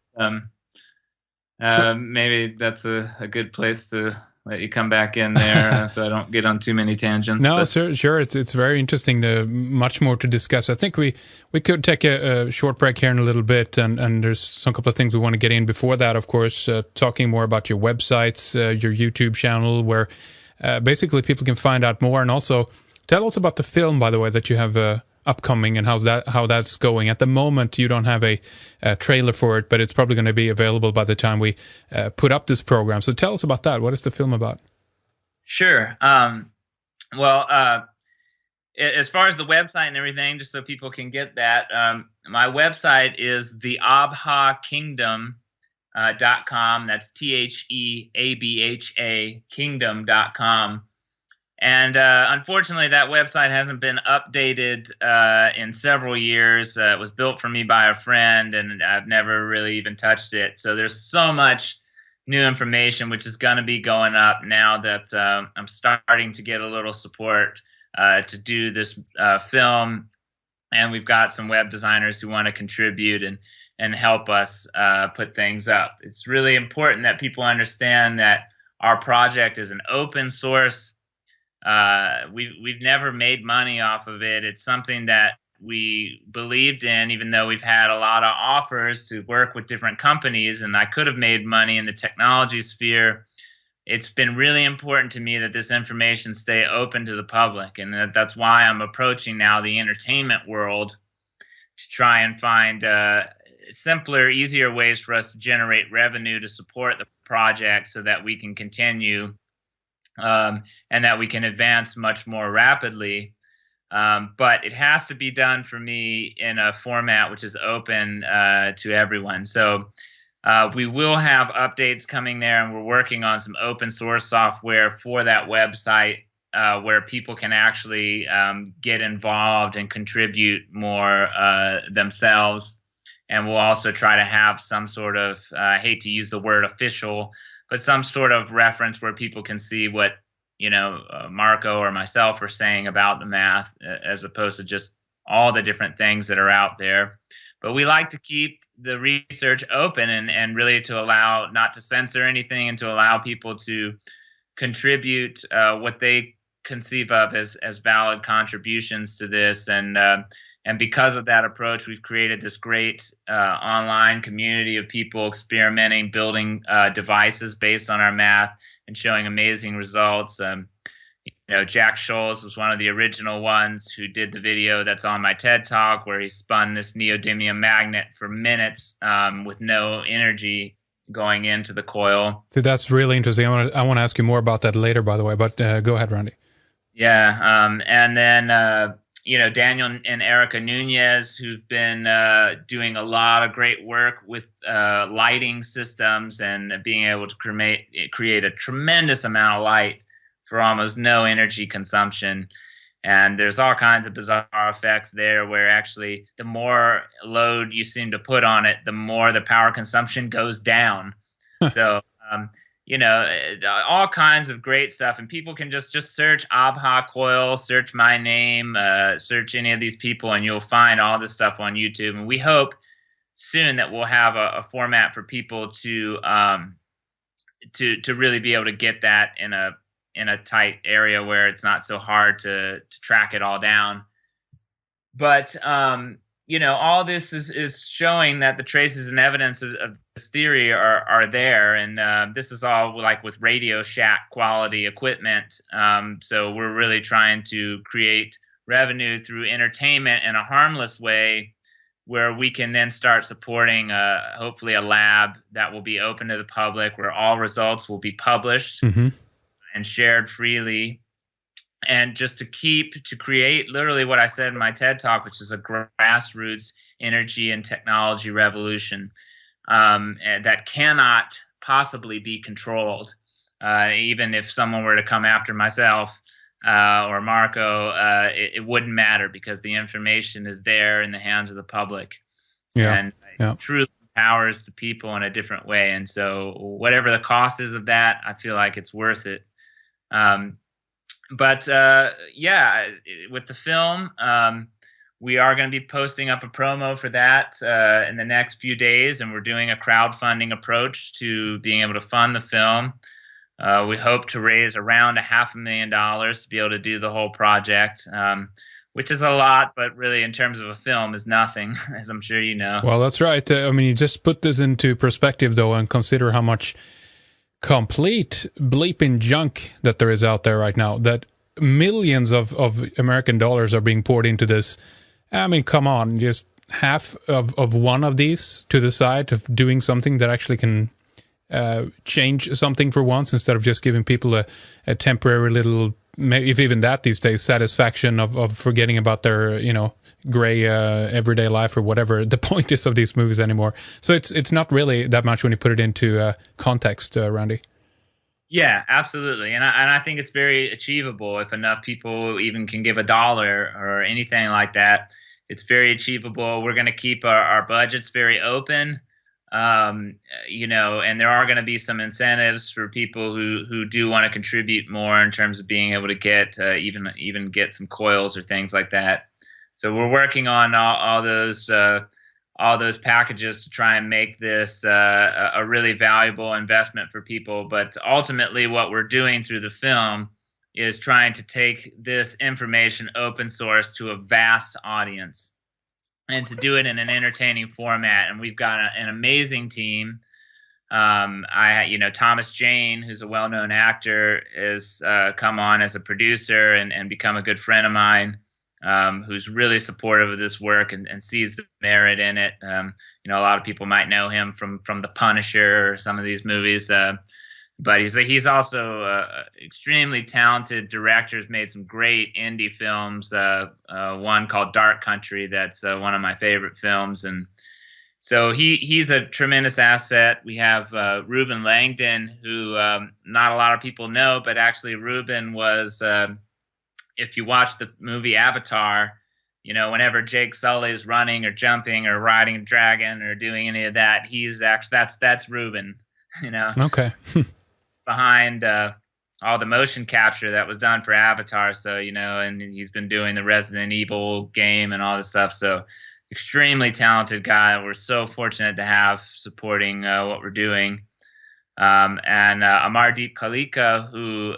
maybe that's a good place to let you come back in there, so I don't get on too many tangents. No, sure. It's very interesting. Much more to discuss. I think we could take a short break here in a little bit, and there's some couple of things we want to get in before that. Of course, talking more about your websites, your YouTube channel, where basically people can find out more, and also tell us about the film, by the way, that you have upcoming, and how that's going. At the moment, you don't have a trailer for it, but it's probably going to be available by the time we put up this program. So tell us about that. What is the film about? Sure. Well, as far as the website and everything, just so people can get that, my website is theabha.kingdom.com. That's THEABHA kingdom.com. And unfortunately, that website hasn't been updated in several years. It was built for me by a friend, and I've never really even touched it. So there's so much new information which is going to be going up now that I'm starting to get a little support to do this film. And we've got some web designers who want to contribute and help us put things up. It's really important that people understand that our project is an open source. We've never made money off of it. It's something that we believed in, even though we've had a lot of offers to work with different companies, and I could have made money in the technology sphere. It's been really important to me that this information stay open to the public, and that's why I'm approaching now the entertainment world to try and find simpler, easier ways for us to generate revenue to support the project so that we can continue and that we can advance much more rapidly. But it has to be done for me in a format which is open to everyone. So we will have updates coming there, and we're working on some open source software for that website where people can actually get involved and contribute more themselves. And we'll also try to have some sort of, I hate to use the word official, but some sort of reference where people can see what Marco or myself are saying about the math, as opposed to just all the different things that are out there. But we like to keep the research open, and really to allow, not to censor anything, and to allow people to contribute what they conceive of as valid contributions to this. And because of that approach, we've created this great online community of people experimenting, building devices based on our math and showing amazing results. Jack Scholes was one of the original ones who did the video that's on my TED Talk, where he spun this neodymium magnet for minutes with no energy going into the coil. So that's really interesting. I want to ask you more about that later, by the way, but go ahead, Randy. Yeah. And then, Daniel and Erica Nunez, who've been doing a lot of great work with lighting systems and being able to create a tremendous amount of light for almost no energy consumption. And there's all kinds of bizarre effects there, where actually the more load you seem to put on it, the more the power consumption goes down. So, all kinds of great stuff. And people can just search Abha Coil, search my name, search any of these people, and you'll find all this stuff on YouTube. And we hope soon that we'll have a format for people to really be able to get that in a tight area where it's not so hard to track it all down. But all this is showing that the traces and evidence of this theory are there, and this is all like with Radio Shack quality equipment. So we're really trying to create revenue through entertainment in a harmless way, where we can then start supporting hopefully a lab that will be open to the public, where all results will be published and shared freely. And just to create literally what I said in my TED Talk, which is a grassroots energy and technology revolution that cannot possibly be controlled. Even if someone were to come after myself or Marco, it wouldn't matter, because the information is there in the hands of the public. And it truly empowers the people in a different way. And so whatever the cost is of that, I feel like it's worth it. But with the film, we are going to be posting up a promo for that in the next few days, and we're doing a crowdfunding approach to being able to fund the film. We hope to raise around $500,000 to be able to do the whole project, which is a lot, but really in terms of a film is nothing, as I'm sure you know. Well, that's right. You just put this into perspective, though, and consider how much complete bleeping junk that there is out there right now, that millions of American dollars are being poured into this. I mean, come on, just half of one of these to the side of doing something that actually can change something for once, instead of just giving people a temporary little, if even that these days, satisfaction of forgetting about their, gray everyday life or whatever the point is of these movies anymore. So it's not really that much when you put it into context, Randy. Yeah, absolutely. And I think it's very achievable if enough people even can give $1 or anything like that. It's very achievable. We're going to keep our budgets very open, and there are going to be some incentives for people who do want to contribute more, in terms of being able to get even get some coils or things like that. So we're working on all those packages to try and make this a really valuable investment for people. But ultimately, what we're doing through the film is trying to take this information open source to a vast audience, and to do it in an entertaining format. And we've got an amazing team. Thomas Jane, who's a well-known actor, has come on as a producer and become a good friend of mine. Who's really supportive of this work and sees the merit in it. A lot of people might know him from The Punisher or some of these movies, but he's also extremely talented director. Has made some great indie films. One called Dark Country, that's one of my favorite films, and so he's a tremendous asset. We have Ruben Langdon, who not a lot of people know, but actually Ruben was. If you watch the movie Avatar, whenever Jake Sully is running or jumping or riding a dragon or doing any of that, he's actually that's Ruben, Okay. behind all the motion capture that was done for Avatar. So, and he's been doing the Resident Evil game and all this stuff. So extremely talented guy. We're so fortunate to have supporting what we're doing. And Amardeep Kalika, who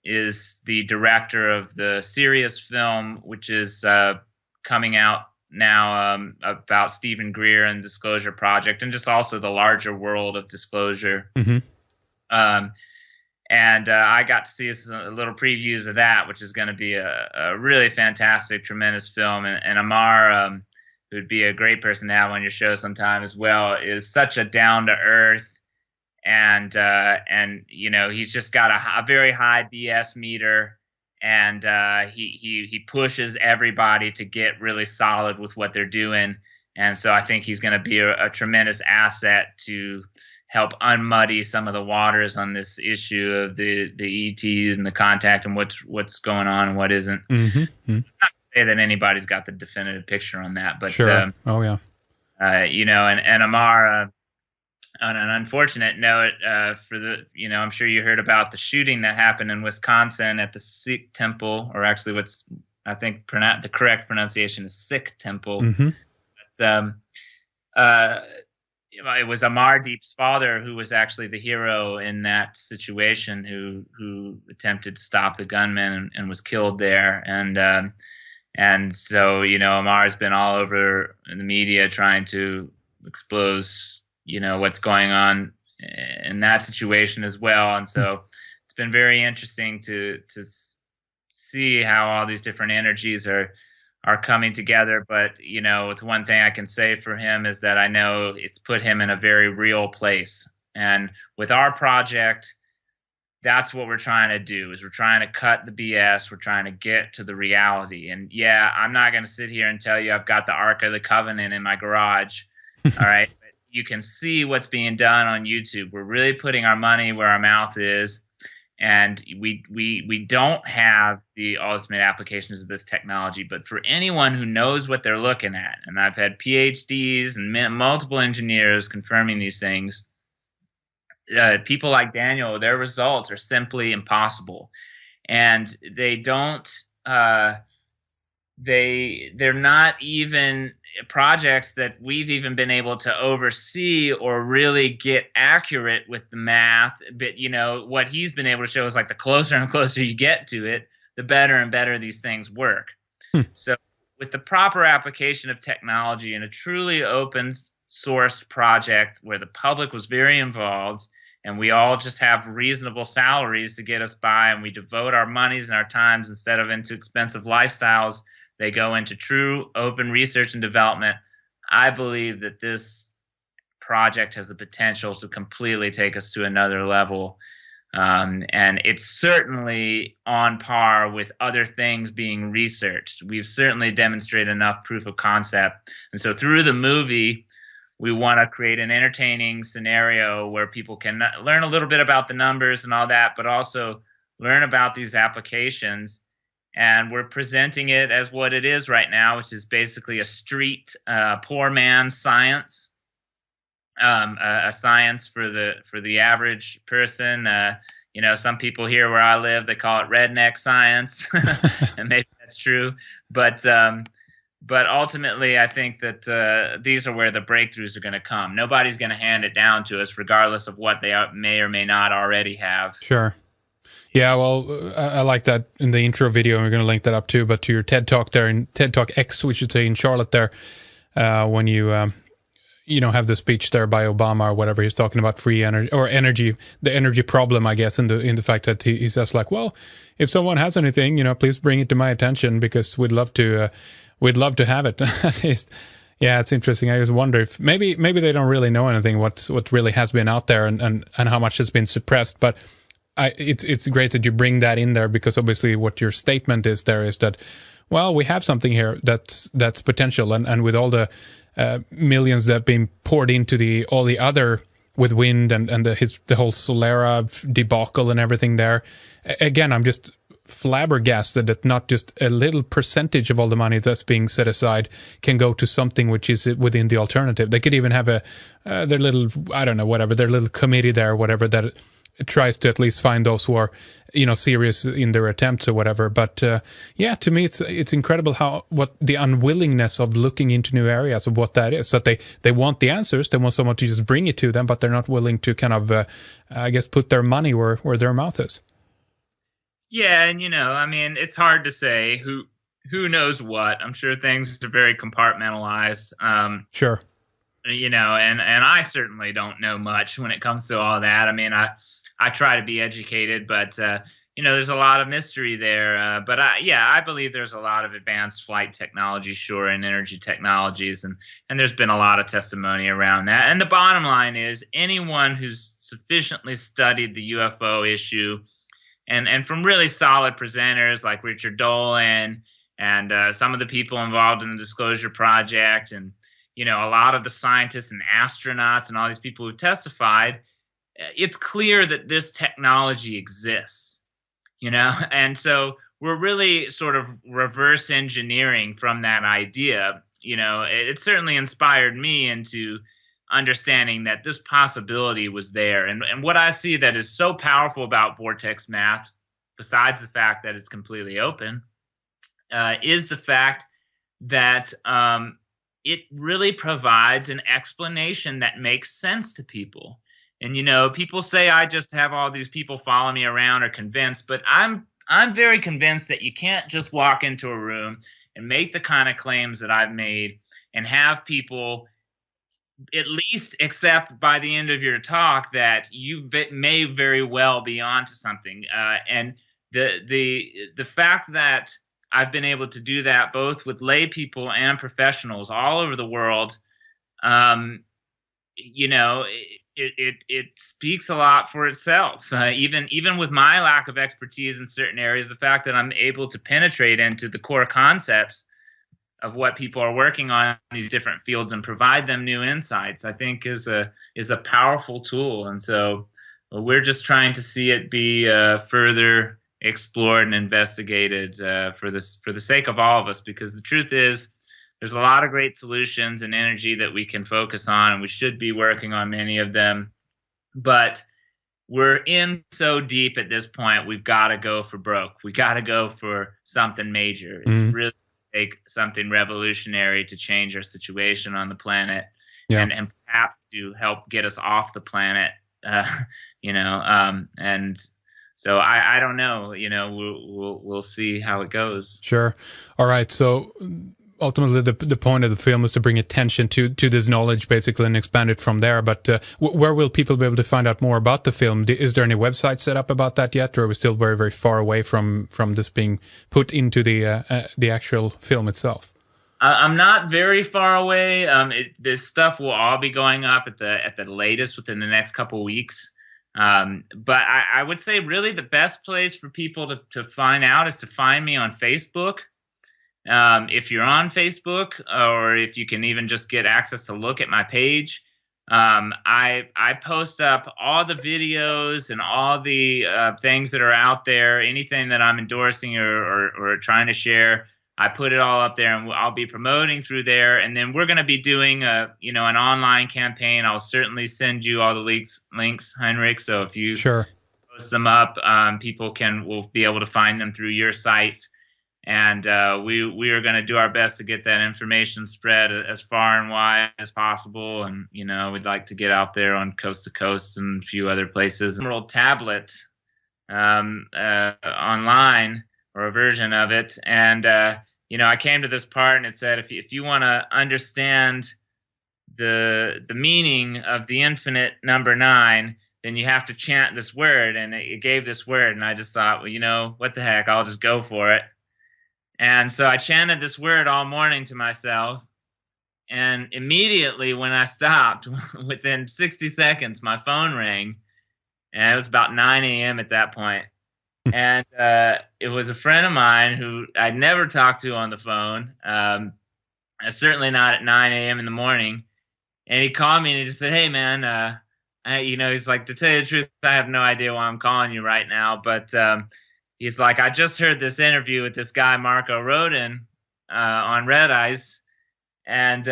is the director of the Sirius film, which is coming out now about Stephen Greer and Disclosure Project, and just also the larger world of disclosure. And I got to see a little previews of that, which is going to be a really fantastic, tremendous film. And Amar, who'd be a great person to have on your show sometime as well, is such a down-to-earth, and he's just got a very high BS meter, and he pushes everybody to get really solid with what they're doing. And so I think he's going to be a tremendous asset to help unmuddy some of the waters on this issue of the ETs and the contact and what's going on and what isn't. Not to say that anybody's got the definitive picture on that, but sure. And Amar, on an unfortunate note, I'm sure you heard about the shooting that happened in Wisconsin at the Sikh temple, or actually what's I think the correct pronunciation is Sikh temple. But, it was Amardeep's father who was actually the hero in that situation, who attempted to stop the gunman and was killed there. And so, Amar's been all over in the media trying to expose, what's going on in that situation as well. And so it's been very interesting to see how all these different energies are coming together. But, it's one thing I can say for him is that I know it's put him in a very real place. And with our project, that's what we're trying to do, is we're trying to cut the BS. We're trying to get to the reality. And yeah, I'm not going to sit here and tell you I've got the Ark of the Covenant in my garage. All right. But you can see what's being done on YouTube. We're really putting our money where our mouth is. And we don't have the ultimate applications of this technology, but for anyone who knows what they're looking at, and I've had PhDs and multiple engineers confirming these things, people like Daniel, their results are simply impossible, and they don't. They're not even projects that we've even been able to oversee or really get accurate with the math. But what he's been able to show is like the closer and closer you get to it, the better and better these things work. So with the proper application of technology in a truly open source project where the public was very involved and we all just have reasonable salaries to get us by, and we devote our monies and our times instead of into expensive lifestyles, they go into true open research and development. I believe that this project has the potential to completely take us to another level. And it's certainly on par with other things being researched. We've certainly demonstrated enough proof of concept. And so through the movie, we want to create an entertaining scenario where people can learn a little bit about the numbers and all that, but also learn about these applications. And we're presenting it as what it is right now, which is basically a street poor man's science, a science for the average person. Some people here where I live, they call it redneck science, and maybe that's true. But ultimately, I think that these are where the breakthroughs are going to come. Nobody's going to hand it down to us, regardless of what they may or may not already have. Sure. Yeah, well, I like that in the intro video, and we're going to link that up too, but to your TED Talk there, in TED Talk X, we should say, in Charlotte there, when you have the speech there by Obama or whatever, he's talking about free energy, or energy, the energy problem, I guess, in the fact that he says like, well, if someone has anything, please bring it to my attention, because we'd love to have it. Yeah, it's interesting. I just wonder if maybe they don't really know anything what really has been out there and how much has been suppressed, but it's great that you bring that in there, because obviously what your statement is there is that, well, we have something here that's potential, and with all the millions that have been poured into all the other with wind and the whole Solera debacle and everything there. Again, I'm just flabbergasted that not just a little percentage of all the money that's being set aside can go to something which is within the alternative. They could even have their little, I don't know, whatever, their little committee there, whatever, that tries to at least find those who are, serious in their attempts or whatever. But yeah, to me, it's incredible what the unwillingness of looking into new areas of what that is. That they want the answers, they want someone to just bring it to them, but they're not willing to kind of, I guess, put their money where their mouth is. Yeah, and I mean, it's hard to say who knows what. I'm sure things are very compartmentalized. Sure. And I certainly don't know much when it comes to all that. I mean, I try to be educated, but there's a lot of mystery there. But I believe there's a lot of advanced flight technology, sure, and energy technologies, and there's been a lot of testimony around that. And the bottom line is, anyone who's sufficiently studied the UFO issue, and from really solid presenters like Richard Dolan and some of the people involved in the Disclosure Project, and a lot of the scientists and astronauts and all these people who testified, it's clear that this technology exists, and so we're really sort of reverse engineering from that idea. It certainly inspired me into understanding that this possibility was there. And what I see that is so powerful about vortex math, besides the fact that it's completely open, is the fact that it really provides an explanation that makes sense to people. And people say I just have all these people follow me around or convinced, but I'm very convinced that you can't just walk into a room and make the kind of claims that I've made and have people at least accept by the end of your talk that you may very well be onto something. And the fact that I've been able to do that both with lay people and professionals all over the world, it speaks a lot for itself. Even with my lack of expertise in certain areas, the fact that I'm able to penetrate into the core concepts of what people are working on in these different fields and provide them new insights, I think is a powerful tool. And so we're just trying to see it be further explored and investigated for the sake of all of us, because the truth is there's a lot of great solutions and energy that we can focus on, and we should be working on many of them. But we're in so deep at this point, we've got to go for broke. We got to go for something major. It's really take something revolutionary to change our situation on the planet, and perhaps to help get us off the planet. And so I don't know. We'll see how it goes. Sure. All right. So ultimately, the point of the film is to bring attention to this knowledge, basically, and expand it from there. But where will people be able to find out more about the film? Is there any website set up about that yet, or are we still very, very far away from this being put into the actual film itself? I'm not very far away. This stuff will all be going up at the latest within the next couple of weeks. But I would say really the best place for people to find out is to find me on Facebook. If you're on Facebook, or if you can even just get access to look at my page, I post up all the videos and all the things that are out there, anything that I'm endorsing or trying to share. I put it all up there, and I'll be promoting through there. And then we're going to be doing an online campaign. I'll certainly send you all the links, Heinrich. So if you post them up, people will be able to find them through your site. And we are going to do our best to get that information spread as far and wide as possible. And we'd like to get out there on coast to coast and a few other places. Emerald tablet online, or a version of it, and I came to this part, and it said, if you want to understand the meaning of the infinite number 9, then you have to chant this word. And it gave this word, and I just thought, well, what the heck, I'll just go for it. And so I chanted this word all morning to myself, and immediately when I stopped, within 60 seconds, my phone rang, and it was about 9 a.m. at that point. And it was a friend of mine who I'd never talked to on the phone, certainly not at 9 a.m. in the morning. And he called me and he just said, "Hey, man, he's like, to tell you the truth, I have no idea why I'm calling you right now. But he's like, I just heard this interview with this guy, Marco Rodin, on Red Eyes. And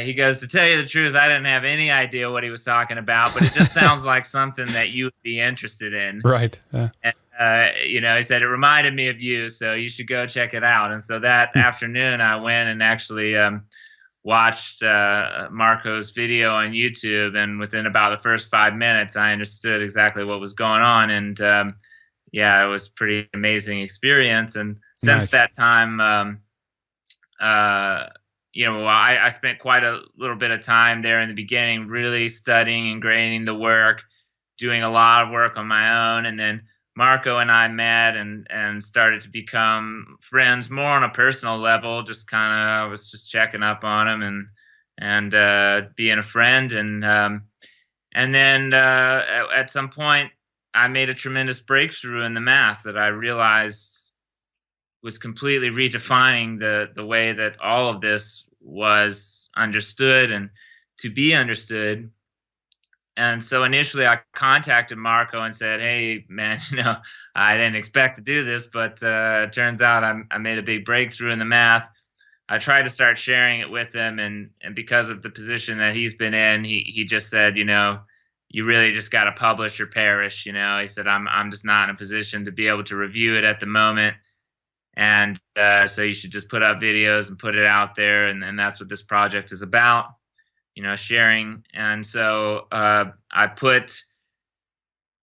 he goes, to tell you the truth, I didn't have any idea what he was talking about, but it just sounds like something that you would be interested in. Right. And, he said, it reminded me of you, so you should go check it out. And so that afternoon, I went and actually watched Marco's video on YouTube. And within about the first 5 minutes, I understood exactly what was going on. And yeah, it was a pretty amazing experience. And since that time, I spent quite a little bit of time there in the beginning, really studying and grading the work, doing a lot of work on my own. And then Marco and I met and started to become friends more on a personal level. Just kind of, I was just checking up on him and being a friend. And then at some point, I made a tremendous breakthrough in the math that I realized was completely redefining the way that all of this was understood and to be understood. And so initially I contacted Marco and said, hey, man, I didn't expect to do this, but it turns out I made a big breakthrough in the math. I tried to start sharing it with him, and because of the position that he's been in, he just said, you really just got to publish or perish. He said, I'm just not in a position to be able to review it at the moment. And so you should just put up videos and put it out there. And that's what this project is about, sharing. And so I put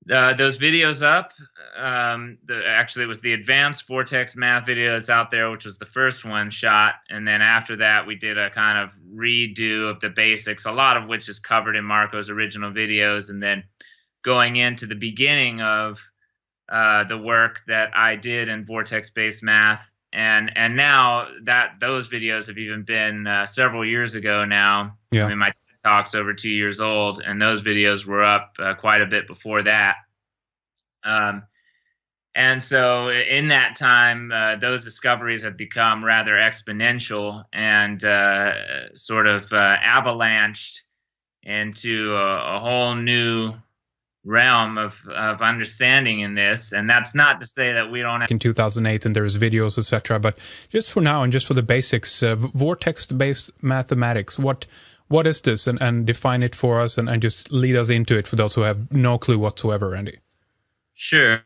those videos up. Actually, it was the advanced vortex math video that's out there, which was the first one shot. And then after that, we did a kind of redo of the basics, a lot of which is covered in Marco's original videos. And then going into the beginning of the work that I did in vortex-based math, and now that those videos have even been several years ago now. Yeah. I mean, my talk's over 2 years old, and those videos were up quite a bit before that. And so in that time, those discoveries have become rather exponential and sort of avalanched into a whole new realm of understanding in this. And that's not to say that we don't have in 2008 and there's videos, etc. But just for now and just for the basics, vortex-based mathematics, what is this? And define it for us and just lead us into it for those who have no clue whatsoever, Andy. Sure.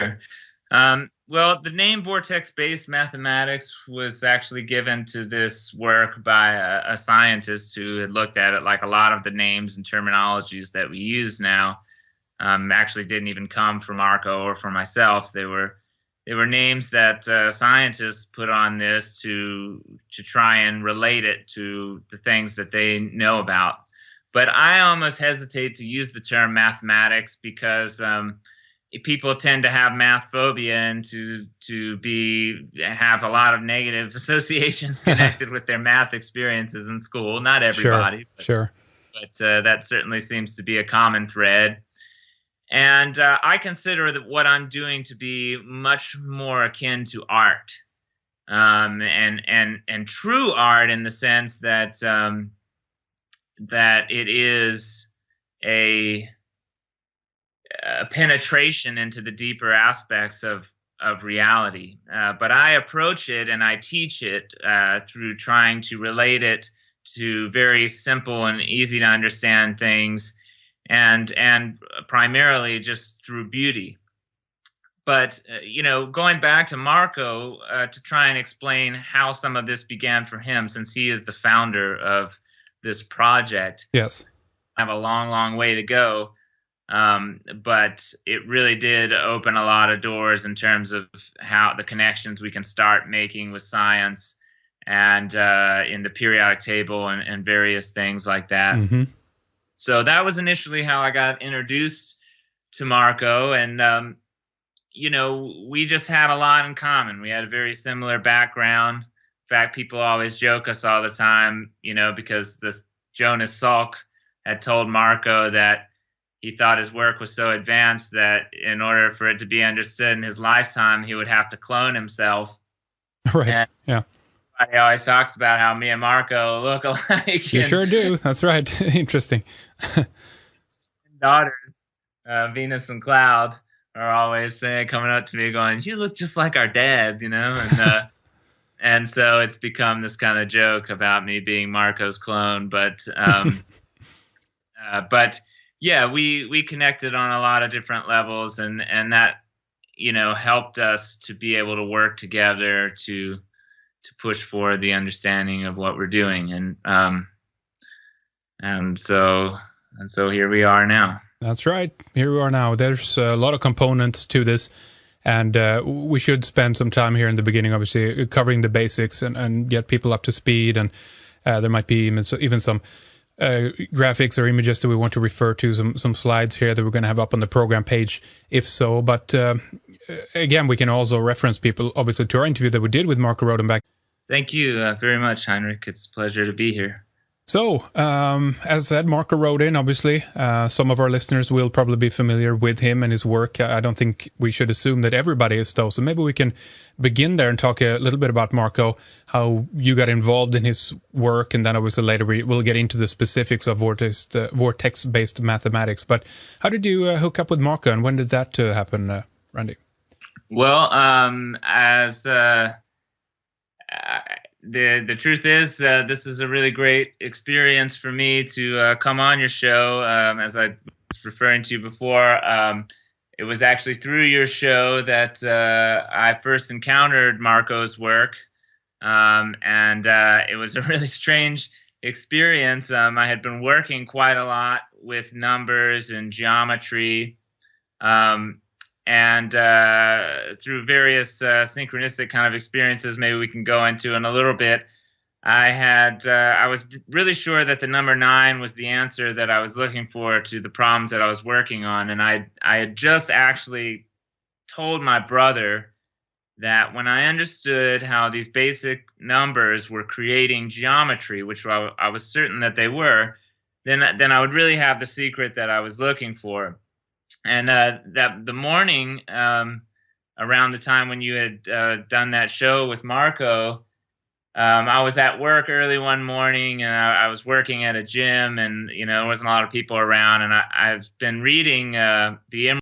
Well, the name vortex-based mathematics was actually given to this work by a scientist who had looked at it like a lot of the names and terminologies that we use now. Actually didn't even come from Marco or from myself. They were names that scientists put on this to try and relate it to the things that they know about. But I almost hesitate to use the term mathematics because people tend to have math phobia and to have a lot of negative associations connected with their math experiences in school. Not everybody, sure. But that certainly seems to be a common thread. And I consider that what I'm doing to be much more akin to art, and true art in the sense that that it is a penetration into the deeper aspects of reality. But I approach it and I teach it through trying to relate it to very simple and easy to understand things. And primarily just through beauty. But, going back to Marco to try and explain how some of this began for him, since he is the founder of this project. Yes. I have a long, long way to go. But it really did open a lot of doors in terms of how the connections we can start making with science and in the periodic table and various things like that. Mm-hmm. So that was initially how I got introduced to Marco. And, we just had a lot in common. We had a very similar background. In fact, people always joke us all the time, because the Jonas Salk had told Marco that he thought his work was so advanced that in order for it to be understood in his lifetime, he would have to clone himself. Right, and yeah. I always talks about how me and Marco look alike. You sure do. That's right. Interesting. Daughters, Venus and Cloud, are always coming up to me going, "You look just like our dad," And and so it's become this kind of joke about me being Marco's clone. But yeah, we connected on a lot of different levels, and that helped us to be able to work together to push forward the understanding of what we're doing, and so here we are now. That's right. Here we are now. There's a lot of components to this, and we should spend some time here in the beginning, obviously, covering the basics and get people up to speed. And there might be even some graphics or images that we want to refer to, some slides here that we're going to have up on the program page, if so. But again, we can also reference people, obviously, to our interview that we did with Marco Rodenbach. Thank you very much, Heinrich. It's a pleasure to be here. So, as I said, Marco wrote in, obviously. Some of our listeners will probably be familiar with him and his work. I don't think we should assume that everybody is, though. So maybe we can begin there and talk a little bit about Marco, how you got involved in his work, and then obviously later we'll get into the specifics of vortex-based mathematics. But how did you hook up with Marco, and when did that happen, Randy? Well, as the truth is, this is a really great experience for me to come on your show. As I was referring to before, it was actually through your show that I first encountered Marco's work, and it was a really strange experience. I had been working quite a lot with numbers and geometry, and through various synchronistic kind of experiences, maybe we can go into in a little bit, I was really sure that the number 9 was the answer that I was looking for to the problems that I was working on. And I had just actually told my brother that when I understood how these basic numbers were creating geometry, which I was certain that they were, then I would really have the secret that I was looking for. And that the morning around the time when you had done that show with Marco, I was at work early one morning, and I was working at a gym, and there wasn't a lot of people around. And I've been reading the